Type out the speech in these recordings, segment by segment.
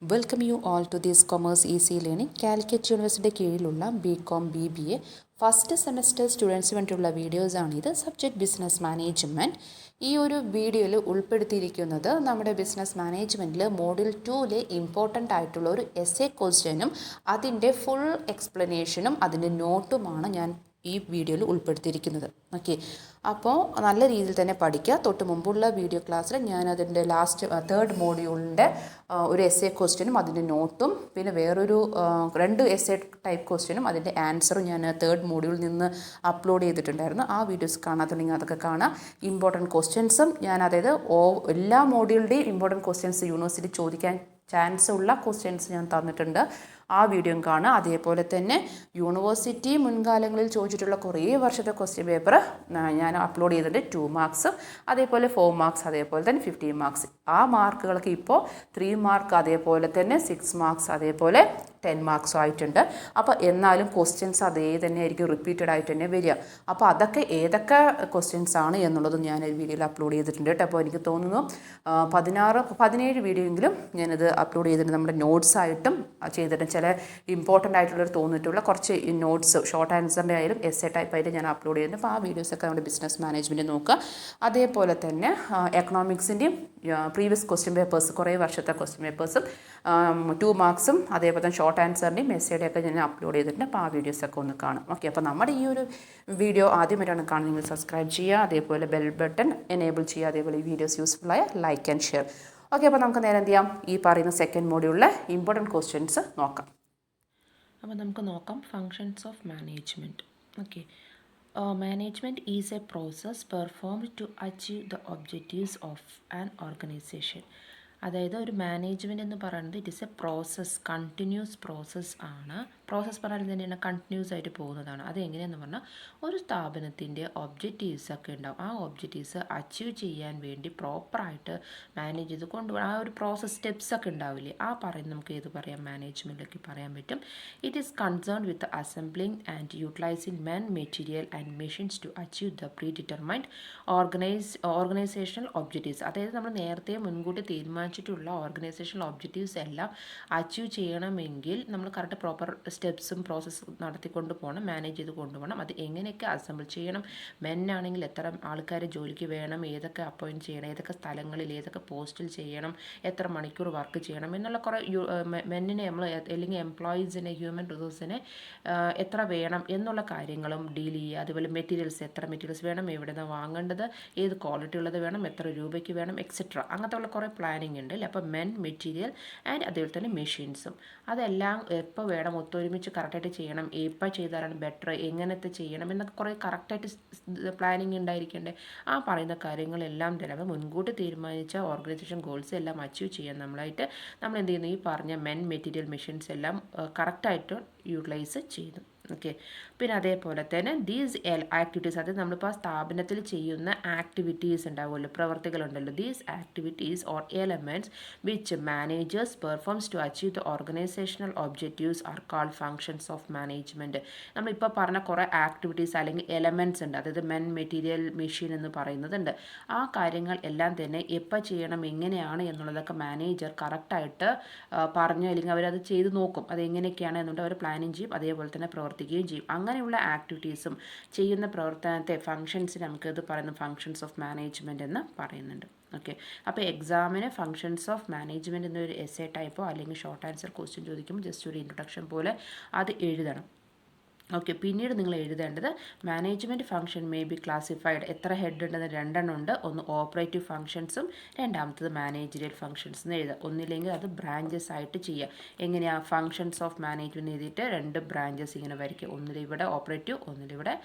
Welcome you all to this commerce easy learning. Calicut യൂണിവേഴ്സിറ്റിയുടെ കീഴിലുള്ള BCom BBA first semester സ്റ്റുഡൻസിന് വേണ്ടിയുള്ള വീഡിയോസാണിത്. Subject business management. ഈ ഒരു വീഡിയോയിൽ ഉൾപ്പെടുത്തിയിരിക്കുന്നത് നമ്മുടെ ബിസിനസ് മാനേജ്മെൻറ്റിൽ മോഡ്യൂൾ 2 ഇമ്പോർട്ടൻ്റ് ആയിട്ടുള്ള ഒരു എസ്സേ ക്വസ്റ്റ്യനും അതിൻ്റെ ഫുൾ എക്സ്പ്ലനേഷനും അതിൻ്റെ നോട്ടുമാണ് ഞാൻ ഈ വീഡിയോയിൽ ഉൾപ്പെടുത്തിയിരിക്കുന്നത്. ഓക്കെ, അപ്പോൾ നല്ല രീതിയിൽ തന്നെ പഠിക്കുക. തൊട്ട് മുമ്പുള്ള വീഡിയോ ക്ലാസ്സിൽ ഞാൻ അതിൻ്റെ തേർഡ് മോഡ്യൂളിൻ്റെ ഒരു എസ്സേ ക്വസ്റ്റ്യനും അതിൻ്റെ നോട്ടും പിന്നെ വേറൊരു 2 എസ്സേ ടൈപ്പ് ക്വസ്റ്റ്യനും അതിൻ്റെ ആൻസറും ഞാൻ തേർഡ് മോഡ്യൂളിൽ നിന്ന് അപ്ലോഡ് ചെയ്തിട്ടുണ്ടായിരുന്നു. ആ വീഡിയോസ് കാണാത്തുണ്ടെങ്കിൽ അതൊക്കെ കാണാം. ഇമ്പോർട്ടൻറ്റ് ക്വസ്റ്റ്യൻസും ഞാൻ എല്ലാ മോഡ്യൂളിൻ്റെയും ഇമ്പോർട്ടൻറ്റ് ക്വസ്റ്റ്യൻസ് യൂണിവേഴ്സിറ്റി ചോദിക്കാൻ ചാൻസ് ഉള്ള ക്വസ്റ്റ്യൻസ് ഞാൻ തന്നിട്ടുണ്ട്. ആ വീഡിയോയും കാണുക. അതേപോലെ തന്നെ യൂണിവേഴ്സിറ്റി മുൻകാലങ്ങളിൽ ചോദിച്ചിട്ടുള്ള കുറേ വർഷത്തെ ക്വസ്റ്റ്യൻ പേപ്പർ ഞാൻ അപ്ലോഡ് ചെയ്തിട്ടുണ്ട്. 2 മാർക്സ്, അതേപോലെ 4 മാർക്സ്, അതേപോലെ തന്നെ 15 മാർക്സ്. ആ മാർക്കുകൾക്ക് ഇപ്പോൾ 3 മാർക്ക്, അതേപോലെ തന്നെ 6 മാർക്സ്, അതേപോലെ 10 മാർക്സും ആയിട്ടുണ്ട്. അപ്പോൾ എന്നാലും ക്വസ്റ്റ്യൻസ് അതേ തന്നെ ആയിരിക്കും, റിപ്പീറ്റഡ് ആയിട്ട് തന്നെ വരിക. അപ്പോൾ അതൊക്കെ ഏതൊക്കെ ക്വസ്റ്റ്യൻസ് ആണ് എന്നുള്ളത് ഞാൻ ഈ വീഡിയോയിൽ അപ്ലോഡ് ചെയ്തിട്ടുണ്ട് കേട്ടോ. അപ്പോൾ എനിക്ക് തോന്നുന്നു 17 വീഡിയോ എങ്കിലും ഞാനത് അപ്ലോഡ് ചെയ്തിട്ടുണ്ട്. നമ്മുടെ നോട്ട്സ് ആയിട്ടും ചെയ്തിട്ടുണ്ട്. ചില ഇമ്പോർട്ടൻ്റ് ആയിട്ടുള്ളവർ തോന്നിയിട്ടുള്ള കുറച്ച് നോട്ട്സ് ഷോർട്ട് ആൻസറിൻ്റെ ആയാലും എസ്സേ ടൈപ്പ് ആയിട്ട് ഞാൻ അപ്ലോഡ് ചെയ്തിട്ടുണ്ട്. അപ്പോൾ ആ വീഡിയോസൊക്കെ നമ്മുടെ ബിസിനസ് മാനേജ്മെൻറ്റ് നോക്കുക. അതേപോലെ തന്നെ എക്കണോമിക്സിൻ്റെയും പ്രീവിയസ് ക്വസ്റ്റ്യൻ പേപ്പേഴ്സ്, കുറേ വർഷത്തെ ക്വസ്റ്റ്യൻ പേപ്പേഴ്സും 2 മാർക്സും അതേപോലെ തന്നെ ഷോർട്ട് ആൻസറിൻ്റെയും എസ്സേയുടെയൊക്കെ ഞാൻ അപ്ലോഡ് ചെയ്തിട്ടുണ്ട്. അപ്പോൾ ആ വീഡിയോസൊക്കെ ഒന്ന് കാണും. ഓക്കെ, അപ്പോൾ നമ്മുടെ ഈ ഒരു വീഡിയോ ആദ്യമായിട്ടാണ് കാണുന്നത്, സബ്സ്ക്രൈബ് ചെയ്യുക, അതേപോലെ ബെൽ ബട്ടൺ എനേബിൾ ചെയ്യുക, അതേപോലെ ഈ വീഡിയോസ് യൂസ്ഫുള്ളായ ലൈക്ക് ആൻഡ് ഷെയർ. ഓക്കെ, അപ്പോൾ നമുക്ക് നേരെ എന്ത് ചെയ്യാം, ഈ പറയുന്ന സെക്കൻഡ് മോഡ്യൂളിലെ ഇമ്പോർട്ടൻറ്റ് ക്വസ്റ്റ്യൻസ് നോക്കാം. അപ്പോൾ നമുക്ക് നോക്കാം functions of management. Okay, management is a process performed to achieve the objectives of an organisation. അതായത് ഒരു മാനേജ്മെൻറ്റ് എന്ന് പറയുന്നത് it is a process, continuous process ആണ്. പ്രോസസ്സ് പറഞ്ഞാൽ തന്നെയാണ് കണ്ടിന്യൂസ് ആയിട്ട് പോകുന്നതാണ്. അതെങ്ങനെയെന്ന് പറഞ്ഞാൽ ഒരു സ്ഥാപനത്തിൻ്റെ ഒബ്ജക്റ്റീവ്സ് ഒക്കെ ഉണ്ടാവും. ആ ഒബ്ജക്റ്റീവ്സ് അച്ചീവ് ചെയ്യാൻ വേണ്ടി പ്രോപ്പറായിട്ട് മാനേജ് ചെയ്ത് കൊണ്ടുപോകാൻ ആ ഒരു പ്രോസസ് സ്റ്റെപ്സ് ഒക്കെ ഉണ്ടാവില്ലേ, ആ പറയുന്നത് നമുക്ക് ഏത് പറയാം, മാനേജ്മെൻറ്റിലേക്ക് പറയാൻ പറ്റും. It is concerned with assembling and utilising men, material and machines to achieve the predetermined organisational objectives. അതായത് നമ്മൾ നേരത്തെ മുൻകൂട്ടി തീരുമാനിച്ചിട്ടുള്ള ഓർഗനൈസേഷണൽ ഒബ്ജക്റ്റീവ്സ് എല്ലാം അച്ചീവ് ചെയ്യണമെങ്കിൽ നമ്മൾ കറക്റ്റ് പ്രോപ്പർ സ്റ്റെപ്സും പ്രോസസ്സ് നടത്തിക്കൊണ്ട് പോകണം, മാനേജ് ചെയ്ത് കൊണ്ടുപോകണം. അത് എങ്ങനെയൊക്കെ അസംബിൾ ചെയ്യണം, മെന്നാണെങ്കിൽ എത്ര ആൾക്കാരെ ജോലിക്ക് വേണം, ഏതൊക്കെ അപ്പോയിൻറ്റ് ചെയ്യണം, ഏതൊക്കെ സ്ഥലങ്ങളിൽ ഏതൊക്കെ പോസ്റ്റിൽ ചെയ്യണം, എത്ര മണിക്കൂർ വർക്ക് ചെയ്യണം എന്നുള്ള കുറേ മെന്നിനെ നമ്മൾ അല്ലെങ്കിൽ എംപ്ലോയീസിനെ, ഹ്യൂമൻ റിസോഴ്സിനെ എത്ര വേണം എന്നുള്ള കാര്യങ്ങളും ഡീൽ ചെയ്യുക. അതുപോലെ മെറ്റീരിയൽസ്, എത്ര മെറ്റീരിയൽസ് വേണം, എവിടെ നിന്നാണ് വാങ്ങേണ്ടത്, ഏത് ക്വാളിറ്റി ഉള്ളത് വേണം, എത്ര രൂപയ്ക്ക് വേണം, എക്സെട്ര. അങ്ങനത്തെ ഉള്ള കുറേ പ്ലാനിങ് ഉണ്ട് അല്ലേ. അപ്പോൾ മെൻ, മെറ്റീരിയൽ ആൻഡ് അതേപോലെ തന്നെ മെഷീൻസും അതെല്ലാം എപ്പോൾ വേണം, ഒത്തൊരുമിച്ച് കറക്റ്റായിട്ട് ചെയ്യണം, എപ്പോൾ ചെയ്താലാണ് ബെറ്റർ, എങ്ങനത്തെ ചെയ്യണം എന്നൊക്കെ കുറേ കറക്റ്റായിട്ട് പ്ലാനിങ് ഉണ്ടായിരിക്കണ്ടേ. ആ പറയുന്ന കാര്യങ്ങളെല്ലാം തന്നെ മുൻകൂട്ടി തീരുമാനിച്ച ഓർഗനൈസേഷൻ ഗോൾസ് എല്ലാം അച്ചീവ് ചെയ്യാൻ നമ്മൾ എന്ത് ചെയ്യുന്നു, ഈ പറഞ്ഞ മെൻ, മെറ്റീരിയൽ, മെഷീൻസ് എല്ലാം കറക്റ്റായിട്ട് യൂട്ടിലൈസ് ചെയ്തു. ഓക്കെ, പിന്നെ അതേപോലെ തന്നെ ദീസ് ആക്ടിവിറ്റീസ്, അത് നമ്മളിപ്പോൾ ആ സ്ഥാപനത്തിൽ ചെയ്യുന്ന ആക്ടിവിറ്റീസ് ഉണ്ടാവുമല്ലോ, പ്രവർത്തികളുണ്ടല്ലോ. These activities or elements which managers performs to achieve the organisational objectives are called functions of management. നമ്മളിപ്പോൾ പറഞ്ഞ കുറേ ആക്ടിവിറ്റീസ് അല്ലെങ്കിൽ എലമെൻറ്റ്സ് ഉണ്ട്, അതായത് മെൻ, മെറ്റീരിയൽ, മെഷീൻ എന്ന് പറയുന്നതുണ്ട്. ആ കാര്യങ്ങൾ എല്ലാം തന്നെ എപ്പോൾ ചെയ്യണം, എങ്ങനെയാണ് എന്നുള്ളതൊക്കെ മാനേജർ കറക്റ്റായിട്ട് പറഞ്ഞു, അല്ലെങ്കിൽ അവരത് ചെയ്ത് നോക്കും, അത് എങ്ങനെയൊക്കെയാണ് എന്നുകൊണ്ട് അവർ പ്ലാനിങ് ചെയ്യും, അതേപോലെ തന്നെ പ്രവർത്തിക്കുകയും ചെയ്യും. അങ്ങനെയുള്ള ആക്ടിവിറ്റീസും ചെയ്യുന്ന പ്രവർത്തനത്തെ ഫങ്ഷൻസിന് നമുക്ക് ഇത് പറയുന്ന ഫങ്ഷൻസ് ഓഫ് മാനേജ്മെൻറ്റ് എന്ന് പറയുന്നുണ്ട്. ഓക്കെ, അപ്പോൾ എക്സാമിന് ഫങ്ഷൻസ് ഓഫ് മാനേജ്മെൻറ്റ് എന്നൊരു എസ്സേ ടൈപ്പോ അല്ലെങ്കിൽ ഷോർട്ട് ആൻസർ ക്വസ്റ്റ്യൻ ചോദിക്കുമ്പോൾ ജസ്റ്റ് ഒരു ഇൻട്രൊഡക്ഷൻ പോലെ അത് എഴുതണം. ഓക്കെ, പിന്നീട് നിങ്ങൾ എഴുതേണ്ടത് management function may be classified. എത്ര ഹെഡ് ഉണ്ടെന്ന് 2 എണ്ണം ഉണ്ട്. ഒന്ന് ഓപ്പറേറ്റീവ് ഫംഗ്ഷൻസും രണ്ടാമത്തത് മാനേജറിയൽ ഫംഗ്ഷൻസ് എന്ന് എഴുതുക. ഒന്നില്ലെങ്കിൽ അത് ബ്രാഞ്ചസ് ആയിട്ട് ചെയ്യുക. എങ്ങനെയാണ്, ഫംഗ്ഷൻസ് ഓഫ് മാനേജ്മെൻറ്റ് എഴുതിയിട്ട് 2 ബ്രാഞ്ചസ് ഇങ്ങനെ വരയ്ക്കുക. ഒന്നിലിവിടെ ഓപ്പറേറ്റീവ്, ഒന്നിലിവിടെ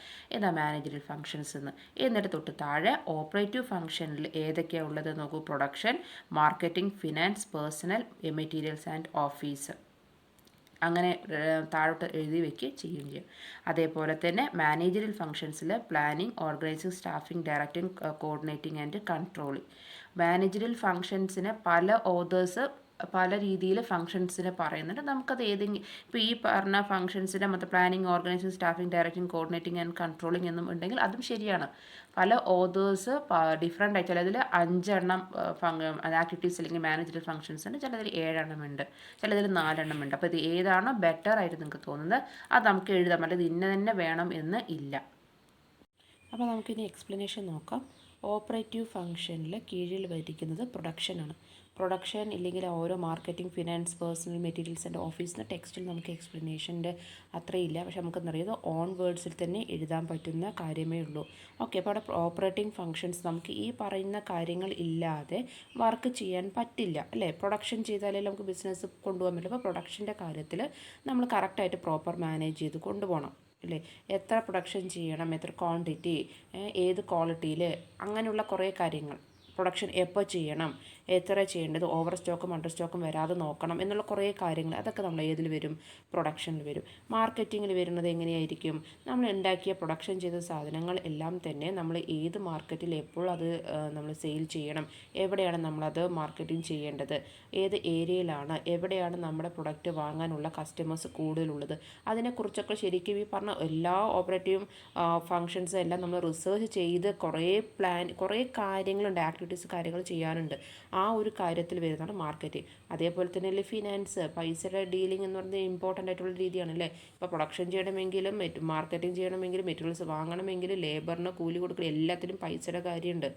മാനേജറിയൽ ഫംഗ്ഷൻസ് എന്ന്. എന്നിട്ട് തൊട്ട് താഴെ ഓപ്പറേറ്റീവ് ഫംഗ്ഷനിൽ ഏതൊക്കെയാണ് ഉള്ളത് നോക്കൂ. Production, marketing, finance, personnel, materials and office. അങ്ങനെ താഴോട്ട് എഴുതി വയ്ക്കുകയും ചെയ്യുകയും ചെയ്യും. അതേപോലെ തന്നെ മാനേജറിയൽ ഫംഗ്ഷൻസിൽ planning, organising, staffing, directing, coordinating and controlling. Managerial ഫംഗ്ഷൻസിന് പല ഓതേഴ്സ് പല രീതിയിൽ ഫങ്ഷൻസിനെ പറയുന്നുണ്ട്. നമുക്കത് ഏതെങ്കിലും ഇപ്പോൾ ഈ പറഞ്ഞ ഫങ്ഷൻസിൻ്റെ മൊത്തം planning, organising, staffing, directing, coordinating and controlling എന്നും ഉണ്ടെങ്കിൽ അതും ശരിയാണ്. പല ഓതേഴ്സ് ഡിഫറെൻ്റ് ആയി ചിലതിൽ 5 ആക്ടിവിറ്റീസ് അല്ലെങ്കിൽ മാനേജറൽ ഫങ്ഷൻസ് ഉണ്ട്, ചിലതിൽ 7 ഉണ്ട്, ചിലതിൽ 4 ഉണ്ട്. അപ്പോൾ ഇത് ഏതാണോ ബെറ്റർ ആയിട്ട് നിങ്ങൾക്ക് തോന്നുന്നത് അത് നമുക്ക് എഴുതാം, അല്ലെങ്കിൽ ഇത് തന്നെ വേണം എന്ന് ഇല്ല. അപ്പോൾ നമുക്കിനി എക്സ്പ്ലനേഷൻ നോക്കാം. ഓപ്പറേറ്റീവ് ഫംഗ്ഷനിൽ കീഴിൽ വരിക്കുന്നത് പ്രൊഡക്ഷനാണ്. പ്രൊഡക്ഷൻ ഇല്ലെങ്കിൽ ഓരോ marketing, finance, personnel, materials and ഓഫീസിൻ്റെ ടെക്സ്റ്റിൽ നമുക്ക് എക്സ്പ്ലനേഷൻ്റെ അത്രയില്ല. പക്ഷെ നമുക്കെന്നറിയത് ഓൺ വേർഡ്സിൽ തന്നെ എഴുതാൻ പറ്റുന്ന കാര്യമേ ഉള്ളൂ. ഓക്കെ, അപ്പോൾ അവിടെ ഓപ്പറേറ്റിംഗ് ഫങ്ഷൻസ് നമുക്ക് ഈ പറയുന്ന കാര്യങ്ങൾ ഇല്ലാതെ വർക്ക് ചെയ്യാൻ പറ്റില്ല അല്ലേ. പ്രൊഡക്ഷൻ ചെയ്താലേ നമുക്ക് ബിസിനസ് കൊണ്ടുപോകാൻ പറ്റും. അപ്പോൾ പ്രൊഡക്ഷൻ്റെ കാര്യത്തിൽ നമ്മൾ കറക്റ്റായിട്ട് പ്രോപ്പർ മാനേജ് ചെയ്ത് കൊണ്ടുപോകണം അല്ലേ. എത്ര പ്രൊഡക്ഷൻ ചെയ്യണം, എത്ര ക്വാണ്ടിറ്റി, ഏത് ക്വാളിറ്റിയിൽ, അങ്ങനെയുള്ള കുറേ കാര്യങ്ങൾ. പ്രൊഡക്ഷൻ എപ്പോൾ ചെയ്യണം, എത്ര ചെയ്യേണ്ടത്, ഓവർ സ്റ്റോക്കും അണ്ടർ സ്റ്റോക്കും വരാതെ നോക്കണം എന്നുള്ള കുറേ കാര്യങ്ങൾ. അതൊക്കെ നമ്മൾ ഏതിൽ വരും? പ്രൊഡക്ഷനിൽ വരും. മാർക്കറ്റിങ്ങിൽ വരുന്നത് എങ്ങനെയായിരിക്കും? നമ്മൾ ഉണ്ടാക്കിയ പ്രൊഡക്ഷൻ ചെയ്ത സാധനങ്ങൾ എല്ലാം തന്നെ നമ്മൾ ഏത് മാർക്കറ്റിൽ എപ്പോൾ അത് നമ്മൾ സെയിൽ ചെയ്യണം, എവിടെയാണ് നമ്മളത് മാർക്കറ്റിംഗ് ചെയ്യേണ്ടത്, ഏത് ഏരിയയിലാണ്, എവിടെയാണ് നമ്മുടെ പ്രൊഡക്റ്റ് വാങ്ങാനുള്ള കസ്റ്റമേഴ്സ് കൂടുതലുള്ളത്, അതിനെക്കുറിച്ചൊക്കെ ശരിക്കും ഈ പറഞ്ഞ എല്ലാ ഓപ്പറേറ്റീവ് ഫങ്ഷൻസും എല്ലാം നമ്മൾ റിസർച്ച് ചെയ്ത് കുറേ കാര്യങ്ങളുണ്ട്, ആക്ടിവിറ്റീസ് കാര്യങ്ങൾ ചെയ്യാനുണ്ട്. ആ ഒരു കാര്യത്തിൽ വരുന്നതാണ് മാർക്കറ്റിംഗ്. അതേപോലെ തന്നെ ഫിനാൻസ്, പൈസയുടെ ഡീലിംഗ് എന്ന് പറയുന്നത് ഇമ്പോർട്ടൻ്റ് ആയിട്ടുള്ള രീതിയാണ് അല്ലേ. ഇപ്പോൾ പ്രൊഡക്ഷൻ ചെയ്യണമെങ്കിലും മാർക്കറ്റിംഗ് ചെയ്യണമെങ്കിലും മെറ്റീരിയൽസ് വാങ്ങണമെങ്കിലും ലേബറിന് കൂലി കൊടുക്കണം, എല്ലാത്തിനും പൈസയുടെ കാര്യമുണ്ട്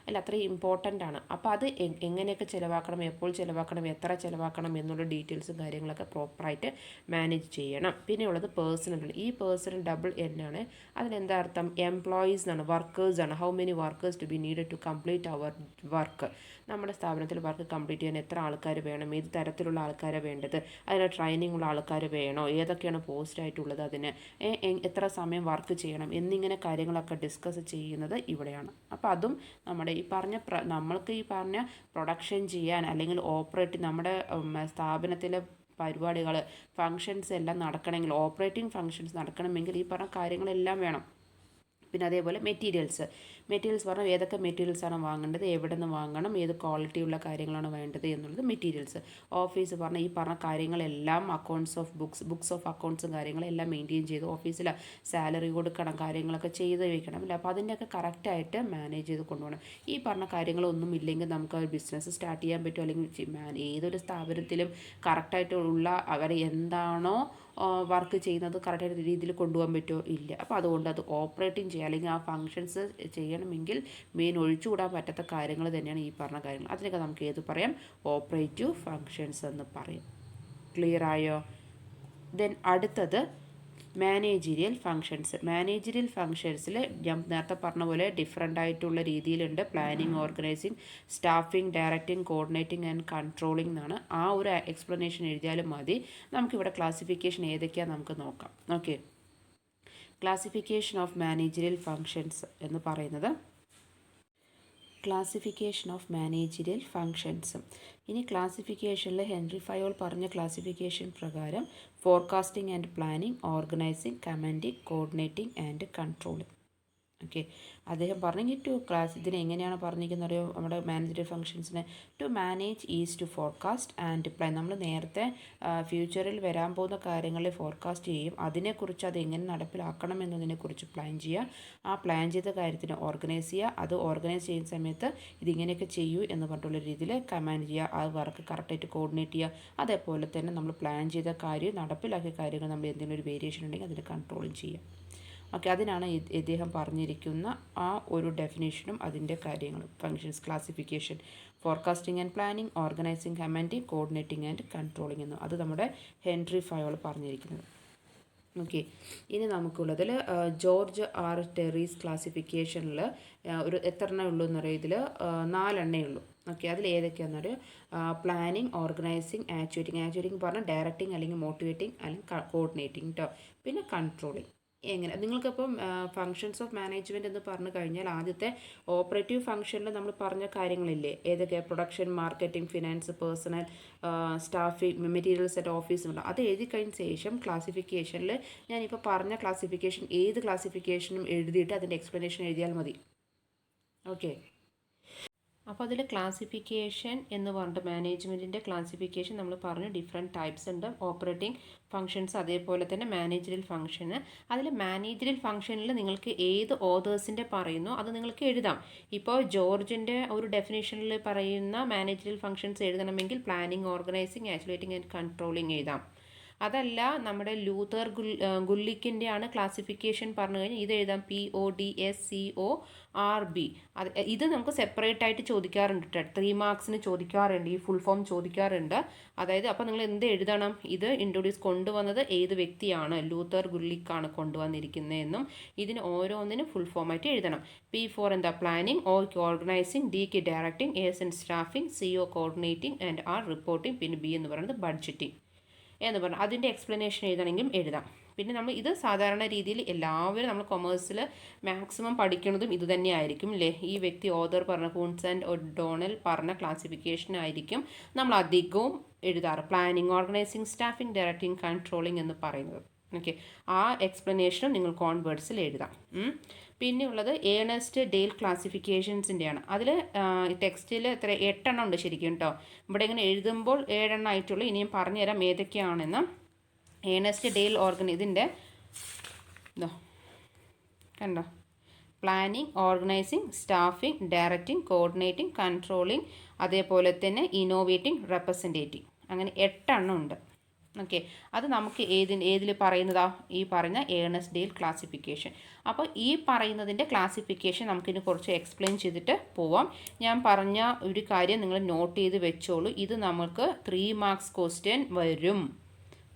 അല്ല, അത്രയും ഇമ്പോർട്ടൻ്റ് ആണ്. അപ്പോൾ അത് എങ്ങനെയൊക്കെ ചിലവാക്കണം, എപ്പോൾ ചിലവാക്കണം, എത്ര ചിലവാക്കണം എന്നുള്ള ഡീറ്റെയിൽസും കാര്യങ്ങളൊക്കെ പ്രോപ്പറായിട്ട് മാനേജ് ചെയ്യണം. പിന്നെ ഉള്ളത് പേഴ്സണൽ. ഈ പേഴ്സണൽ ഡബിൾ എൻ ആണ്. അതിനെന്താ അർത്ഥം? എംപ്ലോയീസ് എന്നാണ്, വർക്കേഴ്സ് ആണ്. How many workers to be needed to complete our work. നമ്മുടെ സ്ഥാപനത്തിൽ വർക്ക് കംപ്ലീറ്റ് ചെയ്യാൻ എത്ര ആൾക്കാർ വേണം, ഏത് തരത്തിലുള്ള ആൾക്കാരെ വേണ്ടത്, അതിന് ട്രെയിനിങ് ഉള്ള ആൾക്കാർ വേണോ, ഏതൊക്കെയാണ് പോസ്റ്റായിട്ടുള്ളത്, അതിന് എത്ര സമയം വർക്ക് ചെയ്യണം എന്നിങ്ങനെ കാര്യങ്ങളൊക്കെ ഡിസ്കസ് ചെയ്യുന്നത് ഇവിടെയാണ്. അപ്പോൾ അതും നമ്മുടെ ഈ പറഞ്ഞ നമ്മൾക്ക് ഈ പറഞ്ഞ പ്രൊഡക്ഷൻ ചെയ്യാൻ അല്ലെങ്കിൽ ഓപ്പറേറ്റ് നമ്മുടെ സ്ഥാപനത്തിലെ പരിപാടികൾ, ഫങ്ഷൻസ് എല്ലാം നടക്കണമെങ്കിൽ, ഓപ്പറേറ്റിംഗ് ഫങ്ഷൻസ് നടക്കണമെങ്കിൽ ഈ പറഞ്ഞ കാര്യങ്ങളെല്ലാം വേണം. പിന്നെ അതേപോലെ മെറ്റീരിയൽസ് പറഞ്ഞാൽ ഏതൊക്കെ മെറ്റീരിയൽസാണ് വാങ്ങേണ്ടത്, എവിടെ നിന്ന് വാങ്ങണം, ഏത് ക്വാളിറ്റിയുള്ള കാര്യങ്ങളാണ് വേണ്ടത് എന്നുള്ളത് മെറ്റീരിയൽസ്. ഓഫീസ് പറഞ്ഞാൽ ഈ പറഞ്ഞ കാര്യങ്ങളെല്ലാം ബുക്സ് ഓഫ് അക്കൗണ്ട്സും കാര്യങ്ങളെല്ലാം മെയിൻറ്റെയിൻ ചെയ്ത് ഓഫീസിൽ സാലറി കൊടുക്കണം, കാര്യങ്ങളൊക്കെ ചെയ്ത് വയ്ക്കണം അല്ലേ. അപ്പോൾ അതിൻ്റെയൊക്കെ കറക്റ്റായിട്ട് മാനേജ് ചെയ്ത് കൊണ്ടുപോകണം. ഈ പറഞ്ഞ കാര്യങ്ങളൊന്നും ഇല്ലെങ്കിൽ നമുക്ക് ഒരു ബിസിനസ് സ്റ്റാർട്ട് ചെയ്യാൻ പറ്റും, അല്ലെങ്കിൽ ഏതൊരു സ്ഥാപനത്തിലും കറക്റ്റായിട്ടുള്ള അവർ എന്താണോ വർക്ക് ചെയ്യുന്നത് കറക്റ്റായിട്ട് രീതിയിൽ കൊണ്ടുപോകാൻ പറ്റുമോ? ഇല്ല. അപ്പോൾ അതുകൊണ്ട് അത് ഓപ്പറേറ്റിംഗ് ചെയ്യുക അല്ലെങ്കിൽ ആ ഫങ്ഷൻസ് ചെയ്യണമെങ്കിൽ മെയിൻ ഒഴിച്ചുകൂടാൻ പറ്റാത്ത കാര്യങ്ങൾ തന്നെയാണ് ഈ പറഞ്ഞ കാര്യങ്ങൾ. അതിനൊക്കെ നമുക്ക് ഏത് പറയാം? ഓപ്പറേറ്റീവ് ഫങ്ഷൻസ് എന്ന് പറയും. ക്ലിയർ ആയോ? ദെൻ അടുത്തത് മാനേജീരിയൽ ഫങ്ഷൻസിൽ ഞാൻ നേരത്തെ പറഞ്ഞ പോലെ ഡിഫറെൻ്റ് ആയിട്ടുള്ള രീതിയിലുണ്ട്. Planning, organising, staffing, directing, coordinating and controlling എന്നാണ്. ആ ഒരു എക്സ്പ്ലനേഷൻ എഴുതിയാലും മതി. നമുക്കിവിടെ ക്ലാസിഫിക്കേഷൻ ഏതൊക്കെയാണെന്ന് നമുക്ക് നോക്കാം. Okay, classification of managerial functions എന്ന് പറയുന്നത് ക്ലാസിഫിക്കേഷൻ ഓഫ് മാനേജീരിയൽ ഫങ്ഷൻസ്. ഇനി ക്ലാസിഫിക്കേഷനിൽ ഹെൻറി ഫയോൾ പറഞ്ഞ ക്ലാസിഫിക്കേഷൻ പ്രകാരം forecasting and planning, organising, commanding, coordinating and controlling. Okay, അദ്ദേഹം പറഞ്ഞെങ്കിൽ ഇതിനെ എങ്ങനെയാണ് പറഞ്ഞിരിക്കുന്നത് അറിയോ? നമ്മുടെ മാനേജറിയൽ ഫങ്ഷൻസിനെ to manage is to forecast and plan. നമ്മൾ നേരത്തെ ഫ്യൂച്ചറിൽ വരാൻ പോകുന്ന കാര്യങ്ങളെ ഫോർകാസ്റ്റ് ചെയ്യും, അതിനെക്കുറിച്ച് അത് എങ്ങനെ നടപ്പിലാക്കണം എന്നതിനെക്കുറിച്ച് പ്ലാൻ ചെയ്യുക, ആ പ്ലാൻ ചെയ്ത കാര്യത്തിന് ഓർഗനൈസ് ചെയ്യുക, അത് ഓർഗനൈസ് ചെയ്യുന്ന സമയത്ത് ഇതിങ്ങനെയൊക്കെ ചെയ്യൂ എന്ന് പറഞ്ഞിട്ടുള്ള രീതിയിൽ കമാൻഡ് ചെയ്യുക, ആ വർക്ക് കറക്റ്റായിട്ട് കോർഡിനേറ്റ് ചെയ്യുക. അതേപോലെ തന്നെ നമ്മൾ പ്ലാൻ ചെയ്ത കാര്യം നടപ്പിലാക്കിയ കാര്യങ്ങൾ നമ്മൾ എന്തെങ്കിലും ഒരു വേരിയേഷൻ ഉണ്ടെങ്കിൽ അതിനെ കൺട്രോളും ചെയ്യുക. ഓക്കെ, അതിനാണ് ഇദ്ദേഹം പറഞ്ഞിരിക്കുന്ന ആ ഒരു ഡെഫിനേഷനും അതിൻ്റെ കാര്യങ്ങളും. Functions classification, forecasting and planning, organising, commanding, coordinating and controlling എന്നും അത് നമ്മുടെ ഹെൻറി ഫയോൾ പറഞ്ഞിരിക്കുന്നത്. ഓക്കെ, ഇനി നമുക്കുള്ളതിൽ ജോർജ് ആർ ടെറീസ് ക്ലാസിഫിക്കേഷനിൽ ഒരു എത്ര എണ്ണേ ഉള്ളൂ എന്ന് പറയുക? ഇതിൽ 4 എണ്ണേ ഉള്ളൂ. ഓക്കെ, അതിൽ ഏതൊക്കെയാണെന്ന് പറയുക? പ്ലാനിങ്, ഓർഗനൈസിങ്, ആക്ച്വേറ്റിംഗ് പറഞ്ഞാൽ ഡയറക്റ്റിംഗ് അല്ലെങ്കിൽ മോട്ടിവേറ്റിംഗ് അല്ലെങ്കിൽ കോർഡിനേറ്റിംഗ് കേട്ടോ. പിന്നെ കൺട്രോളിംഗ്. എങ്ങനെ നിങ്ങൾക്കിപ്പം ഫങ്ഷൻസ് ഓഫ് മാനേജ്മെൻറ്റ് എന്ന് പറഞ്ഞു കഴിഞ്ഞാൽ ആദ്യത്തെ ഓപ്പറേറ്റീവ് ഫങ്ഷനിൽ നമ്മൾ പറഞ്ഞ കാര്യങ്ങളില്ലേ, ഏതൊക്കെ? Production, marketing, finance, personal, staffing, materials and office ഉണ്ട്. അത് എഴുതി കഴിഞ്ഞ ശേഷം ക്ലാസിഫിക്കേഷനിൽ ഞാനിപ്പോൾ പറഞ്ഞ ക്ലാസിഫിക്കേഷൻ ഏത് ക്ലാസിഫിക്കേഷനും എഴുതിയിട്ട് അതിൻ്റെ എക്സ്പ്ലനേഷൻ എഴുതിയാൽ മതി. ഓക്കെ, അപ്പോൾ അതിൽ ക്ലാസിഫിക്കേഷൻ എന്ന് പറഞ്ഞിട്ട് മാനേജ്മെൻറ്റിൻ്റെ ക്ലാസിഫിക്കേഷൻ നമ്മൾ പറഞ്ഞു ഡിഫറെൻറ്റ് ടൈപ്സ് ഉണ്ട്. ഓപ്പറേറ്റിംഗ് ഫങ്ഷൻസ്, അതേപോലെ തന്നെ മാനേജറിയൽ ഫങ്ഷന്. അതിൽ മാനേജറിയൽ ഫങ്ഷനിൽ നിങ്ങൾക്ക് ഏത് ഓതേഴ്സിൻ്റെ പറയുന്നോ അത് നിങ്ങൾക്ക് എഴുതാം. ഇപ്പോൾ ജോർജിൻ്റെ ഒരു ഡെഫിനേഷനിൽ പറയുന്ന മാനേജറിയൽ ഫങ്ഷൻസ് എഴുതണമെങ്കിൽ planning, organising, actuating and controlling എഴുതാം. അതല്ല നമ്മുടെ ലൂതർ ഗുല്ലിക്കിൻ്റെ ആണ് ക്ലാസിഫിക്കേഷൻ പറഞ്ഞു കഴിഞ്ഞാൽ ഇത് എഴുതാം PODSCORB. ഇത് നമുക്ക് സെപ്പറേറ്റ് ആയിട്ട് ചോദിക്കാറുണ്ട് കേട്ടോ. 3 മാർക്സിന് ചോദിക്കാറുണ്ട്, ഈ ഫുൾ ഫോം ചോദിക്കാറുണ്ട്. അതായത് അപ്പോൾ നിങ്ങൾ എന്ത് എഴുതണം, ഇത് ഇൻട്രൊഡ്യൂസ് കൊണ്ടുവന്നത് ഏത് വ്യക്തിയാണ്, ലൂതർ ഗുല്ലിക്കാണ് കൊണ്ടുവന്നിരിക്കുന്നതെന്നും ഇതിന് ഓരോന്നിനും ഫുൾ ഫോം ആയിട്ട് എഴുതണം. P4 എന്താ planning, organising, D directing, AS staffing, CO coordinating and R reporting, പിന്നെ B എന്ന് പറയുന്നത് ബഡ്ജറ്റിംഗ് എന്ന് പറഞ്ഞു. അതിൻ്റെ എക്സ്പ്ലനേഷൻ എഴുതണമെങ്കിലും എഴുതാം. പിന്നെ നമ്മൾ ഇത് സാധാരണ രീതിയിൽ എല്ലാവരും നമ്മൾ കൊമേഴ്സിൽ മാക്സിമം പഠിക്കുന്നതും ഇത് തന്നെ ആയിരിക്കും അല്ലേ. ഈ വ്യക്തി ഓതർ പറഞ്ഞ കൂൺസ് ആൻഡ് ഒഡോണൽ പറഞ്ഞ ക്ലാസിഫിക്കേഷൻ ആയിരിക്കും നമ്മൾ അധികവും എഴുതാറ്. Planning, organising, staffing, directing, controlling എന്ന് പറയുന്നത്. ഓക്കെ, ആ എക്സ്പ്ലനേഷനും നിങ്ങൾ കോൺവേർട്സിൽ എഴുതാം. പിന്നെ ഉള്ളത് ഏണസ്റ്റ് ഡെയിൽ ക്ലാസിഫിക്കേഷൻസിൻ്റെയാണ്. അതിൽ ടെക്സ്റ്റിൽ 8 ഉണ്ട് ശരിക്കും കേട്ടോ. ഇവിടെ ഇങ്ങനെ എഴുതുമ്പോൾ 7 ആയിട്ടുള്ളൂ. ഇനിയും പറഞ്ഞുതരാം ഏതൊക്കെയാണെന്ന്. ഏണസ്റ്റ് ഡെയിൽ ഇതിൻ്റെ ഇതോ കണ്ടോ, planning, organising, staffing, directing, coordinating, controlling, അതേപോലെ തന്നെ ഇന്നോവേറ്റിംഗ്, റെപ്രസെൻറ്റേറ്റിംഗ്, അങ്ങനെ 8 ഉണ്ട്. ഓക്കെ, അത് നമുക്ക് ഏതിൽ പറയുന്നതാ, ഈ പറഞ്ഞ ഏണസ്റ്റ് ഡെയിൽ ക്ലാസിഫിക്കേഷൻ. അപ്പോൾ ഈ പറയുന്നതിൻ്റെ ക്ലാസിഫിക്കേഷൻ നമുക്കിനി കുറച്ച് എക്സ്പ്ലെയിൻ ചെയ്തിട്ട് പോവാം. ഞാൻ പറഞ്ഞ ഒരു കാര്യം നിങ്ങൾ നോട്ട് ചെയ്ത് വെച്ചോളൂ. ഇത് നമുക്ക് 3 മാർക്സ് ക്വസ്റ്റ്യൻ വരും.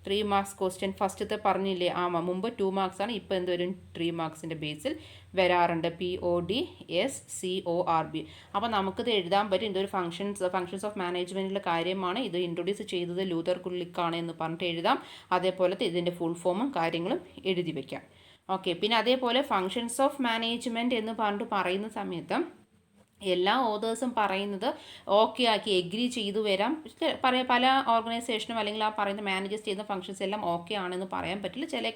3 മാർക്സ് ക്വസ്റ്റ്യൻ ഫസ്റ്റത്തെ പറഞ്ഞില്ലേ, മുമ്പ് 2 മാർക്സ് ആണ്, ഇപ്പോൾ എന്ത് വരും 3 മാർക്സിൻ്റെ ബേസിൽ വരാറുണ്ട്. PODSCORB. അപ്പോൾ നമുക്കിത് എഴുതാൻ പറ്റും. ഇതൊരു ഫങ്ഷൻസ് ഓഫ് മാനേജ്മെൻറ്റിലെ കാര്യമാണ്. ഇത് ഇൻട്രൊഡ്യൂസ് ചെയ്തത് ലൂതർ ഗുല്ലിക്കാണ് എന്ന് പറഞ്ഞിട്ട് എഴുതാം. അതേപോലെ ഇതിൻ്റെ ഫുൾ ഫോമും കാര്യങ്ങളും എഴുതി വയ്ക്കാം. ഓക്കെ, പിന്നെ അതേപോലെ ഫങ്ഷൻസ് ഓഫ് മാനേജ്മെൻറ്റ് എന്ന് പറഞ്ഞിട്ട് പറയുന്ന സമയത്ത് എല്ലാ ഓതേഴ്സും പറയുന്നത് ഓക്കെ ആക്കി എഗ്രി ചെയ്തു വരാം. പല ഓർഗനൈസേഷനും അല്ലെങ്കിൽ ആ പറയുന്ന മാനേജേഴ്സ് ചെയ്യുന്ന ഫങ്ഷൻസ് എല്ലാം ഓക്കെ ആണെന്ന് പറയാൻ പറ്റില്ല. ചില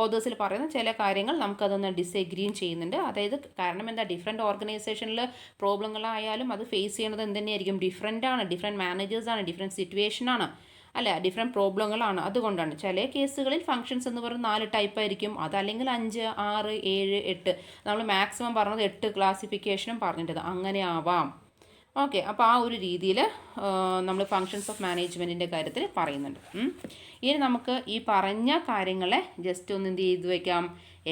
ഓതേഴ്സിൽ പറയുന്ന ചില കാര്യങ്ങൾ നമുക്കതൊന്ന് ഡിസഗ്രിയും ചെയ്യുന്നുണ്ട്. അതായത് കാരണം എന്താ, ഡിഫറെൻറ്റ് ഓർഗനൈസേഷനിൽ പ്രോബ്ലങ്ങളായാലും അത് ഫേസ് ചെയ്യുന്നത് എന്ത് തന്നെയായിരിക്കും, ഡിഫറെൻറ്റ് മാനേജേഴ്സാണ്, ഡിഫറെൻറ്റ് സിറ്റുവേഷനാണ് അല്ല, ഡിഫറെൻറ്റ് പ്രോബ്ലങ്ങളാണ്. അതുകൊണ്ടാണ് ചില കേസുകളിൽ ഫങ്ഷൻസ് എന്ന് പറയുന്നത് 4 ടൈപ്പ് ആയിരിക്കും. അതല്ലെങ്കിൽ 5, 6, 7, 8. നമ്മൾ മാക്സിമം പറഞ്ഞത് 8 ക്ലാസിഫിക്കേഷനും പറഞ്ഞിട്ടത് അങ്ങനെ ആവാം. ഓക്കെ, അപ്പോൾ ആ ഒരു രീതിയിൽ നമ്മൾ ഫങ്ഷൻസ് ഓഫ് മാനേജ്മെൻറ്റിൻ്റെ കാര്യത്തിൽ പറയുന്നുണ്ട്. ഇനി നമുക്ക് ഈ പറഞ്ഞ കാര്യങ്ങളെ ജസ്റ്റ് ഒന്ന് എന്ത് ചെയ്ത് വയ്ക്കാം,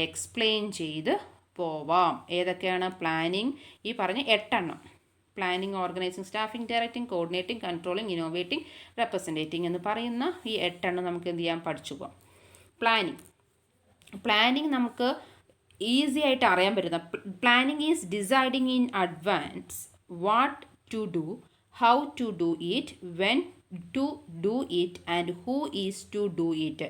എക്സ്പ്ലെയിൻ ചെയ്ത് പോവാം. ഏതൊക്കെയാണ് പ്ലാനിങ്, ഈ പറഞ്ഞ 8 planning, organising, staffing, directing, coordinating, controlling, innovating, representing എന്ന് പറയുന്ന ഈ 8 നമുക്ക് എന്ത് ചെയ്യാൻ പഠിച്ചു പോകാം. പ്ലാനിങ് നമുക്ക് ഈസി ആയിട്ട് അറിയാൻ പറ്റുന്ന, planning is deciding in advance what to do, how to do it, when to do it and who is to do it.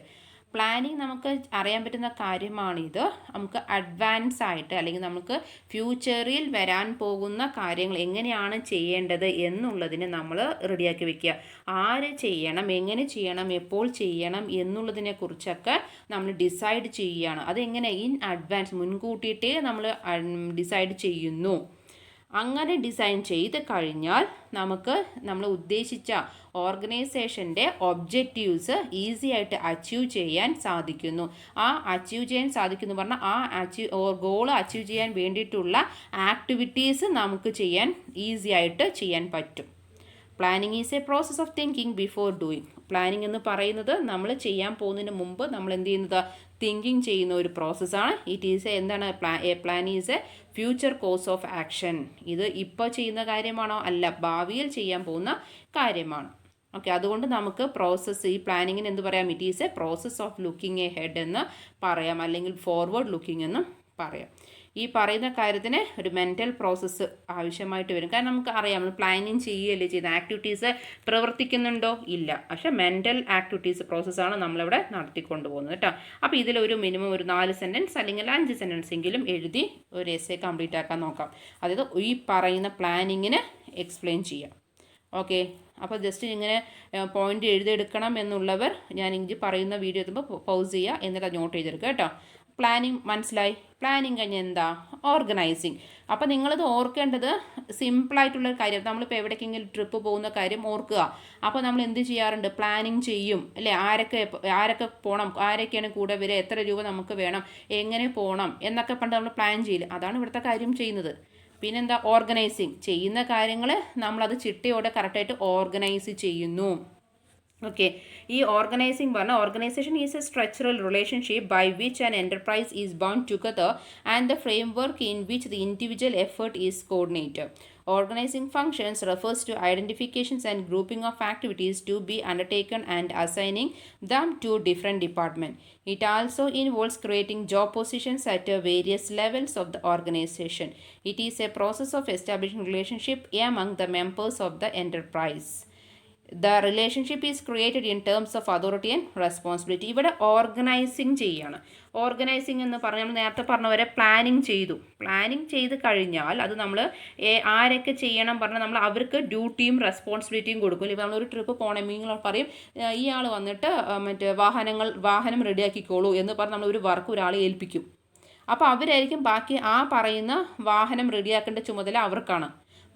Planning നമുക്ക് അറിയാൻ പറ്റുന്ന കാര്യമാണിത്. നമുക്ക് അഡ്വാൻസ് ആയിട്ട് അല്ലെങ്കിൽ നമുക്ക് ഫ്യൂച്ചറിൽ വരാൻ പോകുന്ന കാര്യങ്ങൾ എങ്ങനെയാണ് ചെയ്യേണ്ടത് എന്നുള്ളതിന് നമ്മൾ റെഡിയാക്കി വെക്കുക. ആര് ചെയ്യണം, എങ്ങനെ ചെയ്യണം, എപ്പോൾ ചെയ്യണം എന്നുള്ളതിനെ കുറിച്ചൊക്കെ നമ്മൾ ഡിസൈഡ് ചെയ്യുകയാണ്. അതെങ്ങനെ, ഇൻ അഡ്വാൻസ്, മുൻകൂട്ടിയിട്ടേ നമ്മൾ ഡിസൈഡ് ചെയ്യുന്നു. അങ്ങനെ ഡിസൈൻ ചെയ്ത് കഴിഞ്ഞാൽ നമുക്ക് നമ്മൾ ഉദ്ദേശിച്ച ഓർഗനൈസേഷൻ്റെ ഒബ്ജക്റ്റീവ്സ് ഈസി ആയിട്ട് അച്ചീവ് ചെയ്യാൻ സാധിക്കുന്നു. ആ അച്ചീവ് ചെയ്യാൻ സാധിക്കുന്നു പറഞ്ഞാൽ ആ ഗോൾ അച്ചീവ് ചെയ്യാൻ വേണ്ടിയിട്ടുള്ള ആക്ടിവിറ്റീസ് നമുക്ക് ഈസി ആയിട്ട് ചെയ്യാൻ പറ്റും. Planning is a process of thinking before doing. Planning എന്ന് പറയുന്നത് നമ്മൾ ചെയ്യാൻ പോകുന്നതിന് മുമ്പ് നമ്മൾ എന്ത് ചെയ്യുന്നത്, തിങ്കിങ് ചെയ്യുന്ന ഒരു പ്രോസസ്സാണ്. ഇറ്റ് ഈസ് എന്താണ്, plan is A future course of action. ഇത് ഇപ്പോൾ ചെയ്യുന്ന കാര്യമാണോ, അല്ല, ഭാവിയിൽ ചെയ്യാൻ പോകുന്ന കാര്യമാണ്. ഓക്കെ, അതുകൊണ്ട് നമുക്ക് ഈ പ്ലാനിങ്ങിന് എന്ത് പറയാം, it is a process of looking A head എന്ന് പറയാം, അല്ലെങ്കിൽ ഫോർവേഡ് ലുക്കിംഗ് എന്നും പറയാം. ഈ പറയുന്ന കാര്യത്തിന് ഒരു മെൻ്റൽ പ്രോസസ്സ് ആവശ്യമായിട്ട് വരും. കാരണം നമുക്ക് അറിയാം, നമ്മൾ പ്ലാനിങ് ചെയ്യുകയല്ലേ ചെയ്യുന്ന, ആക്ടിവിറ്റീസ് പ്രവർത്തിക്കുന്നുണ്ടോ ഇല്ല, പക്ഷേ മെൻ്റൽ പ്രോസസ്സാണ് നമ്മളിവിടെ നടത്തിക്കൊണ്ട് പോകുന്നത് കേട്ടോ. അപ്പോൾ ഇതിലൊരു മിനിമം ഒരു 4 സെൻറ്റൻസ് അല്ലെങ്കിൽ 5 സെൻറ്റൻസ് എങ്കിലും എഴുതി ഒരു എസ്സേ കംപ്ലീറ്റ് ആക്കാൻ നോക്കാം. അതായത് ഈ പറയുന്ന പ്ലാനിങ്ങിന് എക്സ്പ്ലെയിൻ ചെയ്യാം. ഓക്കെ, അപ്പോൾ ജസ്റ്റ് ഇങ്ങനെ പോയിന്റ് എഴുതിയെടുക്കണം എന്നുള്ളവർ ഞാൻ ഇഞ്ചി പറയുന്ന വീഡിയോ എത്തുമ്പോൾ പൗസ് ചെയ്യുക, എന്നിട്ട് നോട്ട് ചെയ്തെടുക്കുക കേട്ടോ. പ്ലാനിങ് മനസ്സിലായി. പ്ലാനിങ് കഴിഞ്ഞ് എന്താ? ഓർഗനൈസിങ്. അപ്പോൾ നിങ്ങളിത് ഓർക്കേണ്ടത് സിമ്പിളായിട്ടുള്ളൊരു കാര്യം. നമ്മളിപ്പോൾ എവിടേക്കെങ്കിലും ട്രിപ്പ് പോകുന്ന കാര്യം ഓർക്കുക. അപ്പോൾ നമ്മൾ എന്ത് ചെയ്യാറുണ്ട്? പ്ലാനിങ് ചെയ്യും അല്ലേ? ആരൊക്കെ പോകണം, ആരൊക്കെയാണ് കൂടെ വരിക, എത്ര രൂപ നമുക്ക് വേണം, എങ്ങനെ പോകണം എന്നൊക്കെ പണ്ട് നമ്മൾ പ്ലാൻ ചെയ്യില്ല. അതാണ് ഇവിടുത്തെ കാര്യം ചെയ്യുന്നത്. പിന്നെന്താ? ഓർഗനൈസിങ്. ചെയ്യുന്ന കാര്യങ്ങൾ നമ്മളത് ചിട്ടയോടെ കറക്റ്റായിട്ട് ഓർഗനൈസ് ചെയ്യുന്നു. ഓക്കെ, ഈ ഓർഗനൈസിങ് പറഞ്ഞാൽ organisation is a structural relationship by which an enterprise is bound together and the framework in which the individual effort is coordinated. Organizing functions refers to identifications and grouping of activities to be undertaken and assigning them to different departments. It also involves creating job positions at various levels of the organization. It is a process of establishing relationship among the members of the enterprise. The relationship is created in terms of authority and responsibility. ഇവിടെ organising ചെയ്യാണ്. Organising എന്ന് പറഞ്ഞാൽ നമ്മൾ നേരത്തെ പറഞ്ഞ പോലെ planning ചെയ്തു. Planning ചെയ്ത് കഴിഞ്ഞാൽ അത് നമ്മൾ ആരൊക്കെ ചെയ്യണം പറഞ്ഞാൽ നമ്മൾ അവർക്ക് ഡ്യൂട്ടിയും റെസ്പോൺസിബിലിറ്റിയും കൊടുക്കും. ഇപ്പോൾ നമ്മളൊരു ട്രിപ്പ് പോകണമെങ്കിൽ നിങ്ങൾ പറയും ഇയാൾ വന്നിട്ട് വാഹനം റെഡിയാക്കിക്കോളൂ എന്ന് പറഞ്ഞ് നമ്മളൊരു വർക്ക് ഒരാളെ ഏൽപ്പിക്കും. അപ്പോൾ അവരായിരിക്കും ബാക്കി ആ പറയുന്ന വാഹനം റെഡിയാക്കേണ്ട ചുമതല അവർക്കാണ്.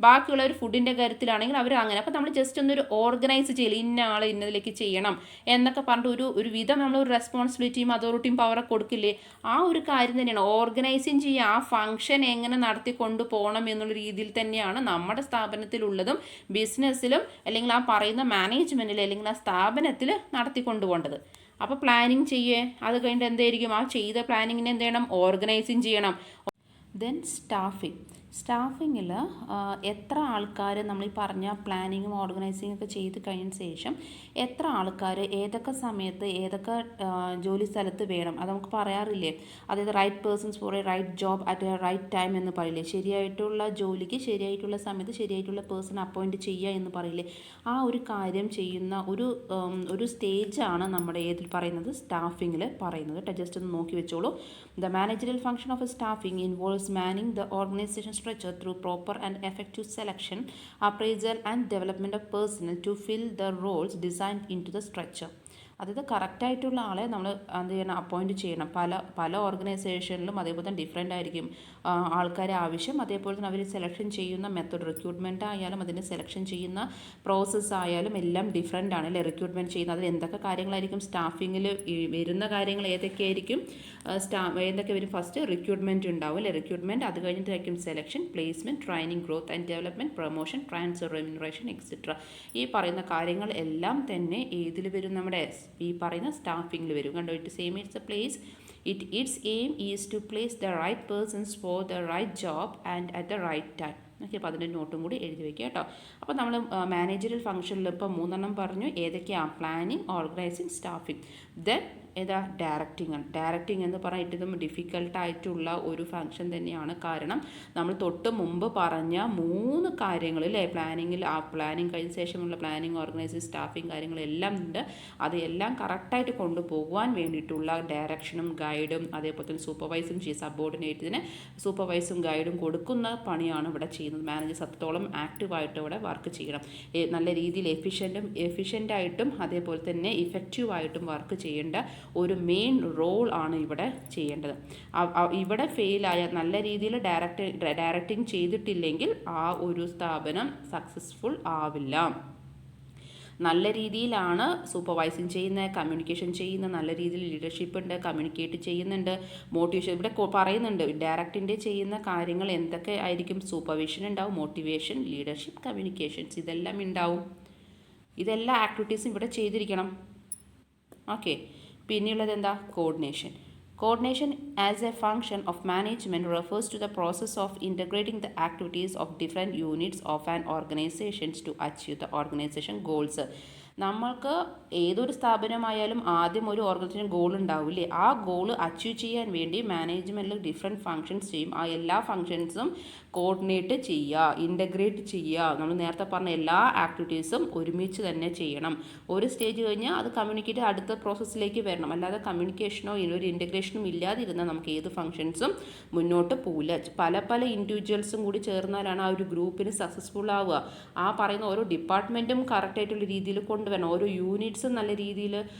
ബാക്കിയുള്ളവർ ഫുഡിൻ്റെ കാര്യത്തിലാണെങ്കിൽ അവർ അങ്ങനെ. അപ്പോൾ നമ്മൾ ജസ്റ്റ് ഒന്നൊരു ഓർഗനൈസ് ചെയ്യില്ല, ഇന്ന ആൾ ഇന്നതിലേക്ക് ചെയ്യണം എന്നൊക്കെ പറഞ്ഞിട്ട് ഒരു വിധം നമ്മളൊരു റെസ്പോൺസിബിലിറ്റിയും അതോറിറ്റിയും പവറൊക്കെ കൊടുക്കില്ലേ? ആ ഒരു കാര്യം തന്നെയാണ് ഓർഗനൈസിങ് ചെയ്യുക. ആ ഫംഗ്ഷൻ എങ്ങനെ നടത്തിക്കൊണ്ട് പോകണം എന്നുള്ള രീതിയിൽ തന്നെയാണ് നമ്മുടെ സ്ഥാപനത്തിലുള്ളതും ബിസിനസ്സിലും അല്ലെങ്കിൽ ആ പറയുന്ന മാനേജ്മെൻറ്റിൽ അല്ലെങ്കിൽ ആ സ്ഥാപനത്തിൽ നടത്തിക്കൊണ്ട് പോകേണ്ടത്. അപ്പോൾ പ്ലാനിങ് ചെയ്യേ, അത് കഴിഞ്ഞിട്ട് എന്തായിരിക്കും? ആ ചെയ്ത പ്ലാനിങ്ങിനെ എന്ത് ചെയ്യണം? ഓർഗനൈസിങ് ചെയ്യണം. ദെൻ സ്റ്റാഫിങ്ങിൽ എത്ര ആൾക്കാർ നമ്മൾ ഈ പറഞ്ഞ പ്ലാനിങ്ങും ഓർഗനൈസിങ്ങും ഒക്കെ ചെയ്ത് കഴിഞ്ഞ ശേഷം എത്ര ആൾക്കാർ ഏതൊക്കെ സമയത്ത് ഏതൊക്കെ ജോലി സ്ഥലത്ത് വേണം അത് നമുക്ക് പറയാറില്ലേ? അതായത് right persons for a right job at a right time എന്ന് പറയില്ലേ? ശരിയായിട്ടുള്ള ജോലിക്ക് ശരിയായിട്ടുള്ള സമയത്ത് ശരിയായിട്ടുള്ള പേഴ്സൺ അപ്പോയിൻറ്റ് ചെയ്യുക എന്ന് പറയില്ലേ? ആ ഒരു കാര്യം ചെയ്യുന്ന ഒരു സ്റ്റേജാണ് നമ്മുടെ ഏതിൽ പറയുന്നത്? സ്റ്റാഫിങ്ങിൽ പറയുന്നത്. ജസ്റ്റ് ഒന്ന് നോക്കി വെച്ചോളൂ. The managerial function of A staffing involves Manning the organisation structure through proper and effective selection, appraisal and development of personnel to fill the roles designed into the structure. അതായത് കറക്റ്റായിട്ടുള്ള ആളെ നമ്മൾ എന്ത് ചെയ്യണം? അപ്പോയിൻറ്റ് ചെയ്യണം. പല ഓർഗനൈസേഷനിലും അതേപോലെ തന്നെ ഡിഫറെൻ്റ് ആയിരിക്കും ആൾക്കാരെ ആവശ്യം. അതേപോലെ തന്നെ അവർ സെലക്ഷൻ ചെയ്യുന്ന മെത്തേഡ്, റിക്രൂട്ട്മെൻറ്റ് ആയാലും അതിൻ്റെ സെലക്ഷൻ ചെയ്യുന്ന പ്രോസസ്സ് ആയാലും എല്ലാം ഡിഫറെൻ്റ് ആണ് അല്ലേ? റിക്രൂട്ട്മെൻറ്റ് ചെയ്യുന്നത് അതിൽ എന്തൊക്കെ കാര്യങ്ങളായിരിക്കും? സ്റ്റാഫിങ്ങിൽ വരുന്ന കാര്യങ്ങൾ ഏതൊക്കെയായിരിക്കും? ഏതൊക്കെ വരും? ഫസ്റ്റ് റിക്രൂട്ട്മെൻറ്റ് ഉണ്ടാവും അല്ലേ? റിക്രൂട്ട്മെൻറ്റ്, അത് കഴിഞ്ഞിട്ടായിരിക്കും selection, placement, training, growth and development, promotion, transfer, remuneration etcetera. ഈ പറയുന്ന കാര്യങ്ങൾ എല്ലാം തന്നെ ഏതിൽ വരും? നമ്മുടെ ഈ പറയുന്ന സ്റ്റാഫിങ്ങിൽ വരും. കണ്ടോ? It same it's A place. Its aim is to place the right persons for the right job and at the right time. Okay, അപ്പോൾ അതിൻ്റെ നോട്ടും കൂടി എഴുതി വയ്ക്കുക കേട്ടോ. അപ്പോൾ നമ്മൾ മാനേജറിയൽ ഫംഗ്ഷനിൽ ഇപ്പോൾ 3 പറഞ്ഞു. ഏതൊക്കെയാണ്? Planning, organising, staffing. ദെൻ ഏതാ? ഡയറക്റ്റിംഗ് ആണ്. ഡയറക്റ്റിംഗ് എന്ന് പറഞ്ഞാൽ ഏറ്റവും ഡിഫിക്കൽട്ടായിട്ടുള്ള ഒരു ഫംഗ്ഷൻ തന്നെയാണ്. കാരണം നമ്മൾ തൊട്ട് മുമ്പ് പറഞ്ഞ 3 കാര്യങ്ങൾ അല്ലേ? പ്ലാനിങ് കഴിഞ്ഞ ശേഷമുള്ള പ്ലാനിങ്, ഓർഗനൈസിങ്, സ്റ്റാഫിങ് കാര്യങ്ങളെല്ലാം ഉണ്ട്. അതെല്ലാം കറക്റ്റായിട്ട് കൊണ്ടുപോകാൻ വേണ്ടിയിട്ടുള്ള ഡയറക്ഷനും ഗൈഡും അതേപോലെ തന്നെ സൂപ്പർവൈസും സബോർഡിനേറ്റിന് സൂപ്പർവൈസും ഗൈഡും കൊടുക്കുന്ന പണിയാണ് ഇവിടെ ചെയ്യുന്നത്. മാനേജേഴ്സ് അത്രത്തോളം ആക്റ്റീവായിട്ട് ഇവിടെ വർക്ക് ചെയ്യണം. നല്ല രീതിയിൽ എഫിഷ്യൻ്റായിട്ടും അതേപോലെ തന്നെ ഇഫക്റ്റീവായിട്ടും വർക്ക് ചെയ്യേണ്ട ഒരു മെയിൻ റോൾ ആണ് ഇവിടെ ചെയ്യേണ്ടത്. ഇവിടെ ഫെയിലായ, നല്ല രീതിയിൽ ഡയറക്റ്റിംഗ് ചെയ്തിട്ടില്ലെങ്കിൽ ആ ഒരു സ്ഥാപനം സക്സസ്ഫുൾ ആവില്ല. നല്ല രീതിയിലാണ് സൂപ്പർവൈസിങ് ചെയ്യുന്നത്, കമ്മ്യൂണിക്കേഷൻ ചെയ്യുന്നത്, നല്ല രീതിയിൽ ലീഡർഷിപ്പ് ഉണ്ട്, കമ്മ്യൂണിക്കേറ്റ് ചെയ്യുന്നുണ്ട്, മോട്ടിവേഷൻ. ഇവിടെ പറയുന്നുണ്ട് ഡയറക്റ്റിൻ്റെ ചെയ്യുന്ന കാര്യങ്ങൾ എന്തൊക്കെ ആയിരിക്കും? സൂപ്പർവിഷൻ ഉണ്ടാവും, മോട്ടിവേഷൻ, ലീഡർഷിപ്പ്, കമ്മ്യൂണിക്കേഷൻസ് ഇതെല്ലാം ഉണ്ടാവും. ഇതെല്ലാ ആക്ടിവിറ്റീസും ഇവിടെ ചെയ്തിരിക്കണം. ഓക്കെ, പിന്നെയുള്ളത് എന്താ? Coordination. Coordination as a function of management refers to the process of integrating the activities of different units of an organization to achieve the organization goals. നമ്മൾക്ക് ഏതൊരു സ്ഥാപനമായാലും ആദ്യം ഒരു ഓർഗനൈസേഷൻ ഗോൾ ഉണ്ടാവില്ലേ? ആ ഗോൾ അച്ചീവ് ചെയ്യാൻ വേണ്ടി മാനേജ്മെൻറ്റിൽ ഡിഫറെൻറ്റ് ഫങ്ഷൻസ് ചെയ്യും. ആ എല്ലാ ഫങ്ഷൻസും കോർഡിനേറ്റ് ചെയ്യുക, ഇൻ്റഗ്രേറ്റ് ചെയ്യുക. നമ്മൾ നേരത്തെ പറഞ്ഞ എല്ലാ ആക്ടിവിറ്റീസും ഒരുമിച്ച് തന്നെ ചെയ്യണം. ഒരു സ്റ്റേജ് കഴിഞ്ഞാൽ അത് കമ്മ്യൂണിക്കേറ്റ് അടുത്ത പ്രോസസ്സിലേക്ക് വരണം. അല്ലാതെ കമ്മ്യൂണിക്കേഷനോ ഒരു ഇൻ്റഗ്രേഷനും ഇല്ലാതിരുന്നാൽ നമുക്ക് ഏത് ഫങ്ഷൻസും മുന്നോട്ട് പോവില്ല. പല ഇൻഡിവിജ്വൽസും കൂടി ചേർന്നാലാണ് ആ ഒരു ഗ്രൂപ്പിന് സക്സസ്ഫുൾ ആവുക. ആ പറയുന്ന ഓരോ ഡിപ്പാർട്ട്മെൻറ്റും കറക്റ്റായിട്ടുള്ള രീതിയിൽ കൊണ്ടുവരണം. ഓരോ യൂണിറ്റ്സും സെയിൽസ് നല്ല രീതിയിൽ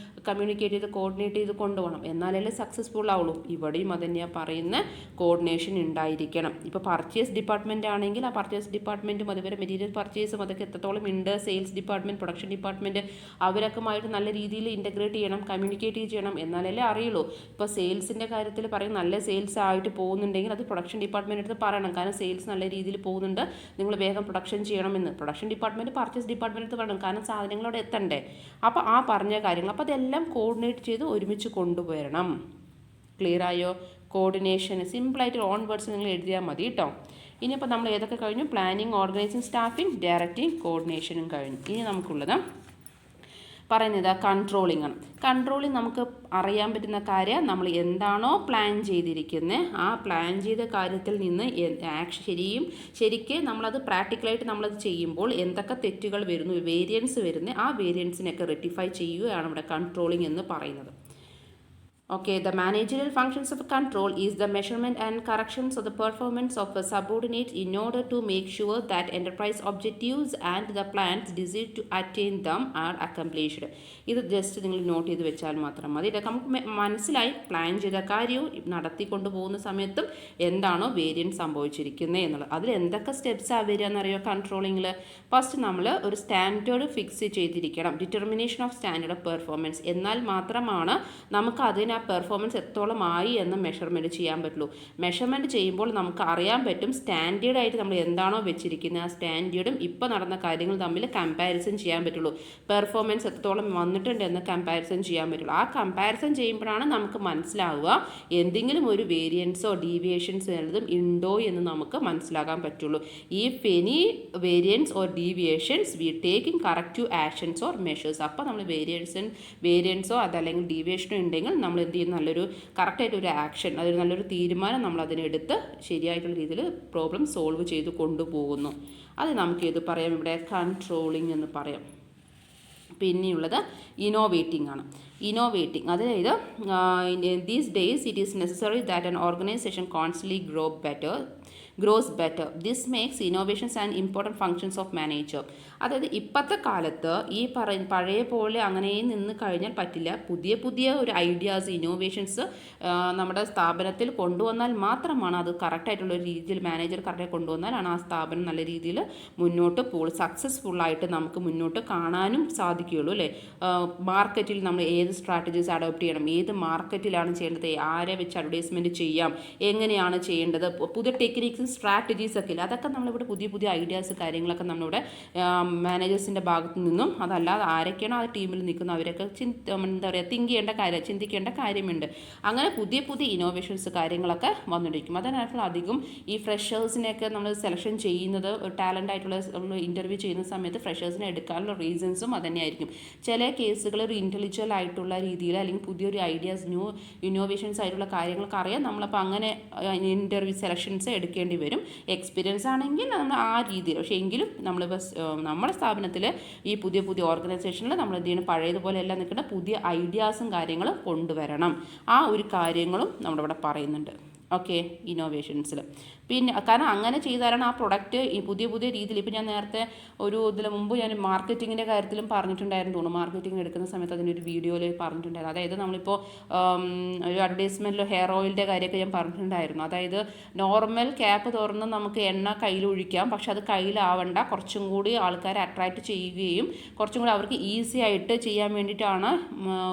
കമ്മ്യൂണിക്കേറ്റ് ചെയ്ത് കോർഡിനേറ്റ് ചെയ്ത് കൊണ്ടുപോകണം, എന്നാലല്ലേ സക്സസ്ഫുൾ ആവുള്ളൂ. ഇവിടെയും അതന്നെയാണ് പറയുന്ന, കോർഡിനേഷൻ ഉണ്ടായിരിക്കണം. ഇപ്പോൾ പർച്ചേസ് ഡിപ്പാർട്ട്മെൻറ്റ് ആണെങ്കിൽ ആ പർച്ചേസ് ഡിപ്പാർട്ട്മെൻറ്റും അതുപോലെ മെറ്റീരിയൽ പർച്ചേസും അതൊക്കെ എത്രത്തോളം ഉണ്ട്, സെയിൽസ് ഡിപ്പാർട്ട്മെൻറ്റ്, പ്രൊഡക്ഷൻ ഡിപ്പാർട്ട്മെൻറ്റ് അവരൊക്കെയുമായിട്ട് നല്ല രീതിയിൽ ഇൻ്റഗ്രേറ്റ് ചെയ്യണം, കമ്മ്യൂണിക്കേറ്റ് ചെയ്യണം, എന്നാലല്ലേ അറിയുള്ളൂ. ഇപ്പോൾ സെയിൽസിൻ്റെ കാര്യത്തിൽ പറയും നല്ല സെയിൽസ് ആയിട്ട് പോകുന്നുണ്ടെങ്കിൽ അത് പ്രൊഡക്ഷൻ ഡിപ്പാർട്ട്മെൻറ്റ് അടുത്ത് പറയണം, കാരണം സെയിൽസ് നല്ല രീതിയിൽ പോകുന്നുണ്ട്, നിങ്ങൾ വേഗം പ്രൊഡക്ഷൻ ചെയ്യണമെന്ന്. പ്രൊഡക്ഷൻ ഡിപ്പാർട്ട്മെൻറ്റ് പർച്ചേസ് ഡിപ്പാർട്ട്മെൻറ്റ് അടുത്ത് പറയണം, കാരണം സാധനങ്ങളോട് എത്തണ്ടേ. അപ്പോൾ ആ പറഞ്ഞ കാര്യങ്ങൾ അപ്പോൾ അതെല്ലാം കോർഡിനേറ്റ് ചെയ്ത് ഒരുമിച്ച് കൊണ്ടുവരണം. ക്ലിയർ ആയോ? കോർഡിനേഷൻ സിമ്പിളായിട്ട് ഓൺ വേർഡ്സ് നിങ്ങൾ എഴുതിയാൽ മതി കേട്ടോ. ഇനിയിപ്പോൾ നമ്മൾ ഏതൊക്കെ കഴിഞ്ഞു? പ്ലാനിങ്, ഓർഗനൈസിങ്, സ്റ്റാഫിങ്, ഡയറക്റ്റിങ്, കോർഡിനേഷനും കഴിഞ്ഞു. ഇനി നമുക്കുള്ളത് പറയുന്നത് കൺട്രോളിംഗ് ആണ്. കൺട്രോളിങ് നമുക്ക് അറിയാൻ പറ്റുന്ന കാര്യം, നമ്മൾ എന്താണോ പ്ലാൻ ചെയ്തിരിക്കുന്നത് ആ പ്ലാൻ ചെയ്ത കാര്യത്തിൽ നിന്ന് ശരിക്ക് നമ്മളത് പ്രാക്ടിക്കലായിട്ട് നമ്മളത് ചെയ്യുമ്പോൾ എന്തൊക്കെ തെറ്റുകൾ വരുന്നു, വേരിയൻസ് വരുന്നത്, ആ വേരിയൻസിനൊക്കെ റെക്ടിഫൈ ചെയ്യുകയാണ് ഇവിടെ കൺട്രോളിംഗ് എന്ന് പറയുന്നത്. Okay, the managerial functions of control is the measurement and corrections of the performance of a subordinate in order to make sure that enterprise objectives and the plans desired to attain them are accomplished. ഇത് just നിങ്ങൾ not ചെയ്ത് വെച്ചാൽ മാത്രം മതി. ഇതൊക്കെ നമുക്ക് മനസ്സിലായി, plan ചെയ്ത കാര്യവും നടത്തിക്കൊണ്ട് പോകുന്ന സമയത്തും എന്താണോ വേരിയൻസ് സംഭവിച്ചിരിക്കുന്നത് എന്നുള്ളത്. അതിൽ എന്തൊക്കെ സ്റ്റെപ്സാണ് വരിക എന്നറിയോ കൺട്രോളിങ്ങിൽ? ഫസ്റ്റ് നമ്മൾ ഒരു സ്റ്റാൻഡേർഡ് ഫിക്സ് ചെയ്തിരിക്കണം, determination of standard of performance. എന്നാൽ മാത്രമാണ് നമുക്ക് അതിന് പെർഫോമൻസ് എത്തോളം ആയി എന്ന് മെഷർമെൻറ്റ് ചെയ്യാൻ പറ്റുള്ളൂ. മെഷർമെൻറ്റ് ചെയ്യുമ്പോൾ നമുക്ക് അറിയാൻ പറ്റും സ്റ്റാൻഡേർഡായിട്ട് നമ്മൾ എന്താണോ വെച്ചിരിക്കുന്നത് ആ സ്റ്റാൻഡേർഡും ഇപ്പോൾ നടന്ന കാര്യങ്ങൾ തമ്മിൽ കമ്പാരിസൺ ചെയ്യാൻ പറ്റുള്ളൂ. പെർഫോമൻസ് എത്രത്തോളം വന്നിട്ടുണ്ട് എന്ന് കമ്പാരിസൺ ചെയ്യാൻ പറ്റുള്ളൂ. ആ കമ്പാരിസൺ ചെയ്യുമ്പോഴാണ് നമുക്ക് മനസ്സിലാവുക എന്തെങ്കിലും ഒരു വേരിയൻസോ ഡീവിയേഷൻസോ വല്ലതും ഉണ്ടോ എന്ന് നമുക്ക് മനസ്സിലാക്കാൻ പറ്റുള്ളൂ. If any variance or deviations we taking corrective actions or measures. അപ്പോൾ നമ്മൾ വേരിയൻസോ അതല്ലെങ്കിൽ ഡീവിയേഷനോ ഉണ്ടെങ്കിൽ നമ്മൾ എന്ത് ചെയ്യും, നല്ലൊരു കറക്റ്റായിട്ടൊരു ആക്ഷൻ, അതൊരു നല്ലൊരു തീരുമാനം നമ്മൾ അതിനെടുത്ത് ശരിയായിട്ടുള്ള രീതിയിൽ പ്രോബ്ലം സോൾവ് ചെയ്ത് കൊണ്ടുപോകുന്നു. അത് നമുക്ക് ഇത് പറയാം, ഇവിടെ കൺട്രോളിങ് എന്ന് പറയാം. പിന്നെയുള്ളത് ഇന്നോവേറ്റിംഗ് ആണ്. ഇന്നോവേറ്റിംഗ്, അതായത് these days it is necessary that an organisation constantly grows better. This makes innovations an important functions of manager. അതായത് ഇപ്പോഴത്തെ കാലത്ത് ഈ പഴയ പോലെ അങ്ങനെ നിന്ന് കഴിഞ്ഞാൽ പറ്റില്ല. പുതിയ ഒരു ഐഡിയാസ്, ഇന്നോവേഷൻസ് നമ്മുടെ സ്ഥാപനത്തിൽ കൊണ്ടുവന്നാൽ മാത്രമാണ് അത് കറക്റ്റായിട്ടുള്ള ഒരു രീതിയിൽ മാനേജർ കറക്റ്റായി കൊണ്ടുവന്നാലാണ് ആ സ്ഥാപനം നല്ല രീതിയിൽ മുന്നോട്ട് സക്സസ്ഫുള്ളായിട്ട് നമുക്ക് മുന്നോട്ട് കാണാനും സാധിക്കുകയുള്ളൂ അല്ലേ. മാർക്കറ്റിൽ നമ്മൾ ഏത് സ്ട്രാറ്റജീസ് അഡോപ്റ്റ് ചെയ്യണം, ഏത് മാർക്കറ്റിലാണ് ചെയ്യേണ്ടത്, ആരെ വെച്ച് അഡ്വർടൈസ്മെൻറ്റ് ചെയ്യാം, എങ്ങനെയാണ് ചെയ്യേണ്ടത്, പുതിയ ടെക്നിക്സ് സ്ട്രാറ്റജീസ് ഒക്കെ ഇല്ല, അതൊക്കെ നമ്മളിവിടെ പുതിയ ഐഡിയാസ് കാര്യങ്ങളൊക്കെ നമ്മളിവിടെ മാനേജേഴ്സിൻ്റെ ഭാഗത്തു നിന്നും, അതല്ലാതെ ആരൊക്കെയാണോ ആ ടീമിൽ നിൽക്കുന്നത് അവരൊക്കെ എന്താ പറയുക ചിന്തിക്കേണ്ട കാര്യമുണ്ട്. അങ്ങനെ പുതിയ ഇന്നോവേഷൻസ് കാര്യങ്ങളൊക്കെ വന്നിരിക്കും. അതിനകത്ത് അധികം ഈ ഫ്രഷേഴ്സിനെയൊക്കെ നമ്മൾ സെലക്ഷൻ ചെയ്യുന്നത്, ടാലൻ്റ് ആയിട്ടുള്ള ഇൻ്റർവ്യൂ ചെയ്യുന്ന സമയത്ത് ഫ്രഷേഴ്സിനെ എടുക്കാനുള്ള റീസൺസും അതുതന്നെയായിരിക്കും. ചില കേസുകൾ ഒരു ഇൻ്റലിജുവൽ ആയിട്ടുള്ള രീതിയിൽ അല്ലെങ്കിൽ പുതിയൊരു ഐഡിയാസ്, ഇന്നോവേഷൻസ് ആയിട്ടുള്ള കാര്യങ്ങളൊക്കെ അറിയാം, നമ്മളപ്പോൾ അങ്ങനെ ഇൻ്റർവ്യൂ സെലക്ഷൻസ് എടുക്കേണ്ടി വരും. എക്സ്പീരിയൻസ് ആണെങ്കിൽ നമ്മൾ ആ രീതിയിൽ, പക്ഷേ എങ്കിലും നമ്മുടെ സ്ഥാപനത്തിൽ ഈ പുതിയ ഓർഗനൈസേഷനിൽ നമ്മൾ എന്ത് ചെയ്യണം, പഴയതുപോലെ എല്ലാം നിൽക്കുന്ന പുതിയ ഐഡിയാസും കാര്യങ്ങളും കൊണ്ടുവരണം. ആ ഒരു കാര്യങ്ങളും നമ്മളിവിടെ പറയുന്നുണ്ട്. ഓക്കെ, ഇന്നോവേഷൻസിൽ. പിന്നെ കാരണം അങ്ങനെ ചെയ്താലാണ് ആ പ്രൊഡക്റ്റ് ഈ പുതിയ രീതിയിൽ, ഇപ്പോൾ ഞാൻ നേരത്തെ ഇതിന് മുമ്പ് ഞാൻ മാർക്കറ്റിങ്ങിൻ്റെ കാര്യത്തിലും പറഞ്ഞിട്ടുണ്ടായിരുന്നു തോന്നുന്നു. മാർക്കറ്റിംഗ് എടുക്കുന്ന സമയത്ത് അതിനൊരു വീഡിയോയിൽ പറഞ്ഞിട്ടുണ്ടായിരുന്നു. അതായത് നമ്മളിപ്പോൾ ഒരു അഡ്വർടൈസ്മെൻറ്റിലോ ഹെയർ ഓയിലിൻ്റെ കാര്യമൊക്കെ ഞാൻ പറഞ്ഞിട്ടുണ്ടായിരുന്നു. അതായത് നോർമൽ ക്യാപ്പ് തുറന്ന് നമുക്ക് എണ്ണ കയ്യിലൊഴിക്കാം, പക്ഷെ അത് കയ്യിലാവണ്ട, കുറച്ചും കൂടി ആൾക്കാരെ അട്രാക്റ്റ് ചെയ്യുകയും കുറച്ചും കൂടി അവർക്ക് ഈസി ആയിട്ട് ചെയ്യാൻ വേണ്ടിയിട്ടാണ്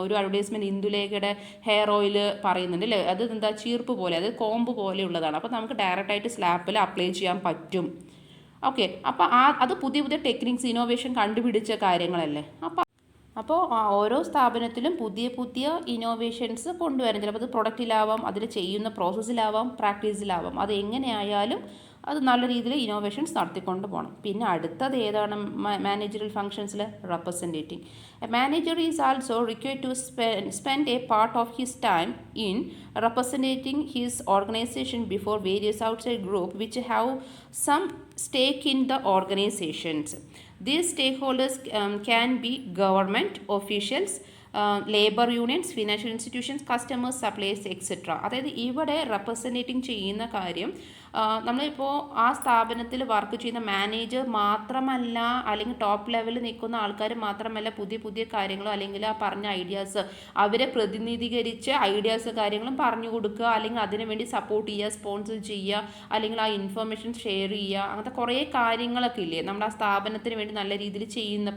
ഒരു അഡ്വർടൈസ്മെൻറ്റ് ഇന്ദുലേഖയുടെ ഹെയർ ഓയിൽ പറയുന്നുണ്ട് അല്ലേ. അത് എന്താ ചീർപ്പ് പോലെ, അത് കോമ്പ് പോലെയുള്ളതാണ്. അപ്പോൾ നമുക്ക് ഡയറക്റ്റായിട്ട് സ്ലാപ്പിൽ അപ്ലൈ ചെയ്യാൻ പറ്റും. ഓക്കെ, അപ്പോൾ അത് പുതിയ ടെക്നിക്സ്, ഇന്നോവേഷൻ കണ്ടുപിടിച്ച കാര്യങ്ങളല്ലേ. അപ്പോൾ ഓരോ സ്ഥാപനത്തിലും പുതിയ ഇന്നോവേഷൻസ് കൊണ്ടുവരണം. ചിലപ്പോൾ അത് പ്രൊഡക്റ്റിലാവാം, അതിൽ ചെയ്യുന്ന പ്രോസസ്സിലാവാം, പ്രാക്ടീസിലാവാം. അത് എങ്ങനെയായാലും അത് നല്ല രീതിയിൽ ഇന്നോവേഷൻസ് നടത്തിക്കൊണ്ട് പോകണം. പിന്നെ അടുത്തത് ഏതാണ് മാനേജറിയൽ ഫങ്ഷൻസിൽ? Representing. A manager is also required to spend a part of his time in representing his organization before various outside groups which have some stake in the organizations. These stakeholders can be government officials, labour unions, financial institutions, customers, suppliers, etcetera. അതായത് ഇവിടെ representing ചെയ്യുന്ന കാര്യം നമ്മളിപ്പോൾ ആ സ്ഥാപനത്തിൽ work ചെയ്യുന്ന manager മാത്രമല്ല, അല്ലെങ്കിൽ ടോപ്പ് ലെവലിൽ നിൽക്കുന്ന ആൾക്കാർ മാത്രമല്ല പുതിയ പുതിയ കാര്യങ്ങളോ അല്ലെങ്കിൽ ആ പറഞ്ഞ ഐഡിയാസ് അവരെ പ്രതിനിധീകരിച്ച് ഐഡിയാസ് കാര്യങ്ങളും പറഞ്ഞു കൊടുക്കുക, അല്ലെങ്കിൽ അതിനുവേണ്ടി സപ്പോർട്ട് ചെയ്യുക, സ്പോൺസർ ചെയ്യുക, അല്ലെങ്കിൽ ആ ഇൻഫർമേഷൻ ഷെയർ ചെയ്യുക, അങ്ങനത്തെ കുറേ കാര്യങ്ങളൊക്കെ ഇല്ലേ നമ്മുടെ ആ സ്ഥാപനത്തിന് വേണ്ടി നല്ല രീതിയിൽ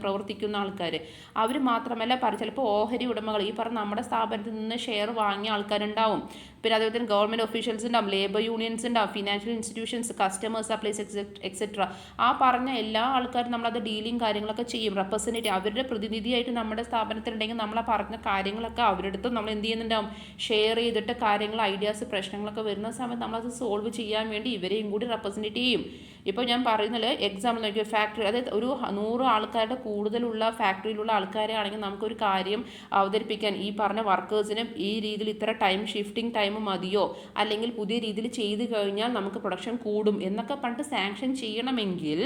പ്രവർത്തിക്കുന്ന ആൾക്കാർ. അവർ മാത്രമല്ല ചിലപ്പോൾ ഓഹരി ഉടമകൾ, ഈ പറഞ്ഞ നമ്മുടെ സ്ഥാപനത്തിൽ നിന്ന് ഷെയർ വാങ്ങിയ ആൾക്കാരുണ്ടാവും. പിന്നെ അതുപോലെ തന്നെ ഗവൺമെൻറ് ഒഫീഷ്യൽസ് ഉണ്ടാവും, ലേബർ യൂണിയൻസ് ഉണ്ടാവും, financial institutions, customers, supplies etcetera. ആ പറഞ്ഞ എല്ലാ ആൾക്കാരും നമ്മളത് ഡീലിങ് കാര്യങ്ങളൊക്കെ ചെയ്യും. റെപ്രസെൻറ്റേറ്റീവ് അവരുടെ പ്രതിനിധിയായിട്ട് നമ്മുടെ സ്ഥാപനത്തിലുണ്ടെങ്കിൽ നമ്മൾ ആ പറഞ്ഞ കാര്യങ്ങളൊക്കെ അവരുടെ അടുത്ത് നമ്മൾ എന്ത് ചെയ്യുന്നുണ്ടാവും, ഷെയർ ചെയ്തിട്ട് കാര്യങ്ങൾ, ഐഡിയാസ്, പ്രശ്നങ്ങളൊക്കെ വരുന്ന സമയത്ത് നമ്മളത് സോൾവ് ചെയ്യാൻ വേണ്ടി ഇവരെയും കൂടി റെപ്രസെൻറ്റ് ചെയ്യും. ഇപ്പോൾ ഞാൻ പറയുന്നത് എക്സാമ്പിൾ നോക്കിയ ഫാക്ടറി, അതായത് ഒരു 100 ആൾക്കാരുടെ കൂടുതലുള്ള ഫാക്ടറിയിലുള്ള ആൾക്കാരെ ആണെങ്കിൽ നമുക്കൊരു കാര്യം അവതരിപ്പിക്കാൻ ഈ പറഞ്ഞ വർക്കേഴ്സിന് ഈ രീതിയിൽ ഇത്ര ഷിഫ്റ്റിംഗ് ടൈം മതിയോ, അല്ലെങ്കിൽ പുതിയ രീതിയിൽ ചെയ്ത് കഴിഞ്ഞാൽ നമുക്ക് പ്രൊഡക്ഷൻ കൂടും എന്നൊക്കെ പറഞ്ഞിട്ട് സാങ്ഷൻ ചെയ്യണമെങ്കിൽ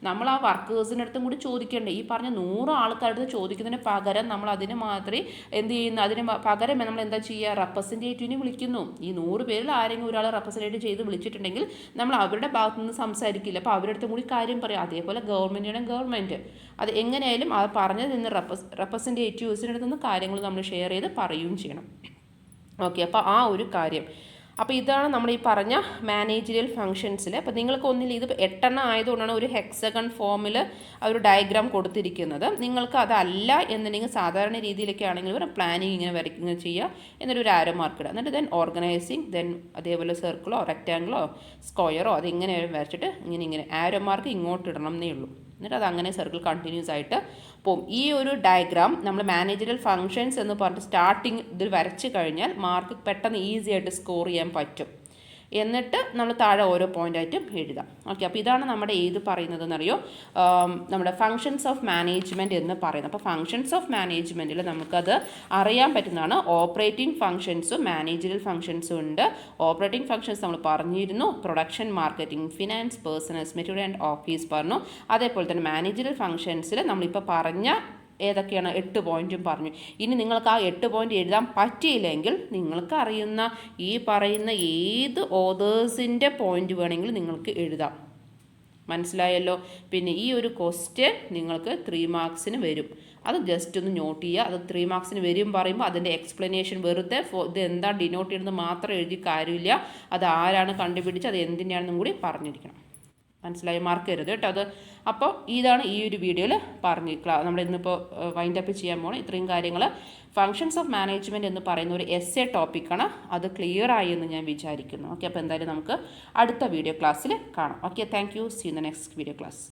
നമ്മൾ ആ വർക്കേഴ്സിൻ്റെ അടുത്തും കൂടി ചോദിക്കേണ്ടേ. ഈ പറഞ്ഞ 100 ആൾക്കാരുടെ ചോദിക്കുന്നതിന് പകരം നമ്മൾ അതിന് മാത്രമേ എന്ത് ചെയ്യുന്നു, അതിന് പകരം നമ്മൾ എന്താ ചെയ്യുക, റെപ്രസെൻറ്റേറ്റീവിനെ വിളിക്കുന്നു. ഈ 100 പേരിൽ ആരെങ്കിലും ഒരാൾ റെപ്രസെൻറ്റേറ്റീവ് ചെയ്ത് വിളിച്ചിട്ടുണ്ടെങ്കിൽ നമ്മൾ അവരുടെ ഭാഗത്തു നിന്ന് സംസാരിക്കില്ല, അപ്പോൾ അവരുടെ അടുത്തും കൂടി കാര്യം പറയാം. അതേപോലെ ഗവൺമെൻറ് അത് എങ്ങനെയായാലും ആ പറഞ്ഞതിൽ നിന്ന് റെപ്രസെൻറ്റേറ്റീവ്സിൻ്റെ അടുത്ത് നിന്ന് കാര്യങ്ങൾ നമ്മൾ ഷെയർ ചെയ്ത് പറയുകയും ചെയ്യണം. ഓക്കെ, അപ്പോൾ ആ ഒരു കാര്യം. അപ്പോൾ ഇതാണ് നമ്മൾ ഈ പറഞ്ഞ മാനേജറിയൽ ഫങ്ഷൻസിൽ. അപ്പോൾ നിങ്ങൾക്ക് ഒന്നില്ല, ഇത് 8 ആയതുകൊണ്ടാണ് ഒരു ഹെക്സഗൺ ഫോമിൽ ഒരു ഡയഗ്രാം കൊടുത്തിരിക്കുന്നത്. നിങ്ങൾക്ക് അതല്ല എന്നുണ്ടെങ്കിൽ സാധാരണ രീതിയിലൊക്കെ ആണെങ്കിൽ ഒരു പ്ലാനിങ് ഇങ്ങനെ വരയ്ക്കുക ചെയ്യുക, എന്നിട്ട് ഒരു ആരോ മാർക്ക് ഇടുക, എന്നിട്ട് ദെൻ ഓർഗനൈസിങ്, ദെൻ അതേപോലെ സർക്കിളോ റെക്റ്റാങ്കിളോ സ്ക്വയറോ അത് ഇങ്ങനെ വരച്ചിട്ട് ഇങ്ങനെ ആരോ മാർക്ക് ഇങ്ങോട്ട് ഇടണം എന്നേ ഉള്ളൂ. എന്നിട്ട് അത് അങ്ങനെ സർക്കിൾ കണ്ടിന്യൂസ് ആയിട്ട് പോകും. ഈ ഒരു ഡയഗ്രാം നമ്മൾ മാനേജറിയൽ ഫങ്ഷൻസ് എന്ന് പറഞ്ഞിട്ട് സ്റ്റാർട്ടിങ് ഇതിൽ വരച്ച് കഴിഞ്ഞാൽ മാർക്ക് പെട്ടെന്ന് ഈസി ആയിട്ട് സ്കോർ ചെയ്യാൻ പറ്റും. എന്നിട്ട് നമ്മൾ താഴെ ഓരോ പോയിൻ്റായിട്ടും എഴുതാം. ഓക്കെ, അപ്പോൾ ഇതാണ് നമ്മുടെ ഏത് പറയുന്നതെന്നറിയോ, നമ്മുടെ ഫങ്ഷൻസ് ഓഫ് മാനേജ്മെൻറ്റ് എന്ന് പറയുന്നത്. അപ്പോൾ ഫങ്ഷൻസ് ഓഫ് മാനേജ്മെൻറ്റിൽ നമുക്കത് അറിയാൻ പറ്റുന്നതാണ്. ഓപ്പറേറ്റിംഗ് ഫങ്ഷൻസും മാനേജറിയൽ ഫങ്ഷൻസും ഉണ്ട്. ഓപ്പറേറ്റിംഗ് ഫങ്ഷൻസ് നമ്മൾ പറഞ്ഞിരുന്നു, production, marketing, finance, personnels, material and office പറഞ്ഞു. അതേപോലെ തന്നെ മാനേജറിയൽ ഫങ്ഷൻസിൽ നമ്മളിപ്പോൾ പറഞ്ഞ ഏതൊക്കെയാണ് 8 പോയിൻറ്റും പറഞ്ഞു. ഇനി നിങ്ങൾക്ക് ആ 8 പോയിൻ്റ് എഴുതാൻ പറ്റിയില്ലെങ്കിൽ നിങ്ങൾക്ക് അറിയുന്ന ഈ പറയുന്ന ഏത് ഓതേഴ്സിൻ്റെ പോയിൻ്റ് വേണമെങ്കിലും നിങ്ങൾക്ക് എഴുതാം. മനസ്സിലായല്ലോ. പിന്നെ ഈ ഒരു ക്വസ്റ്റ്യൻ നിങ്ങൾക്ക് 3 മാർക്സിന് വരും. അത് ജസ്റ്റ് ഒന്ന് നോട്ട് ചെയ്യുക. അത് 3 മാർക്സിന് വരും പറയുമ്പോൾ അതിൻ്റെ എക്സ്പ്ലനേഷൻ വെറുതെ ഇത് എന്താ ഡിനോട്ട് ചെയ്യുന്നത് മാത്രം എഴുതി കാര്യമില്ല. അത് ആരാണ് കണ്ടുപിടിച്ച് അത് എന്തിനാണെന്നും കൂടി പറഞ്ഞിരിക്കണം. മനസ്സിലായി, മാർക്ക് ചെയ്യരുത് കേട്ടോ അത്. അപ്പോൾ ഇതാണ് ഈ ഒരു വീഡിയോയിൽ നമ്മൾ ഇന്നിപ്പോൾ വൈൻഡപ്പ് ചെയ്യാൻ പോകണം. ഇത്രയും കാര്യങ്ങൾ ഫങ്ഷൻസ് ഓഫ് മാനേജ്മെൻറ്റ് എന്ന് പറയുന്ന ഒരു എസ്സേ ടോപ്പിക്കാണ്. അത് ക്ലിയർ ആയി എന്ന് ഞാൻ വിചാരിക്കുന്നു. ഓക്കെ, അപ്പോൾ എന്തായാലും നമുക്ക് അടുത്ത വീഡിയോ ക്ലാസ്സിൽ കാണാം. Okay, thank you. See in the next video class.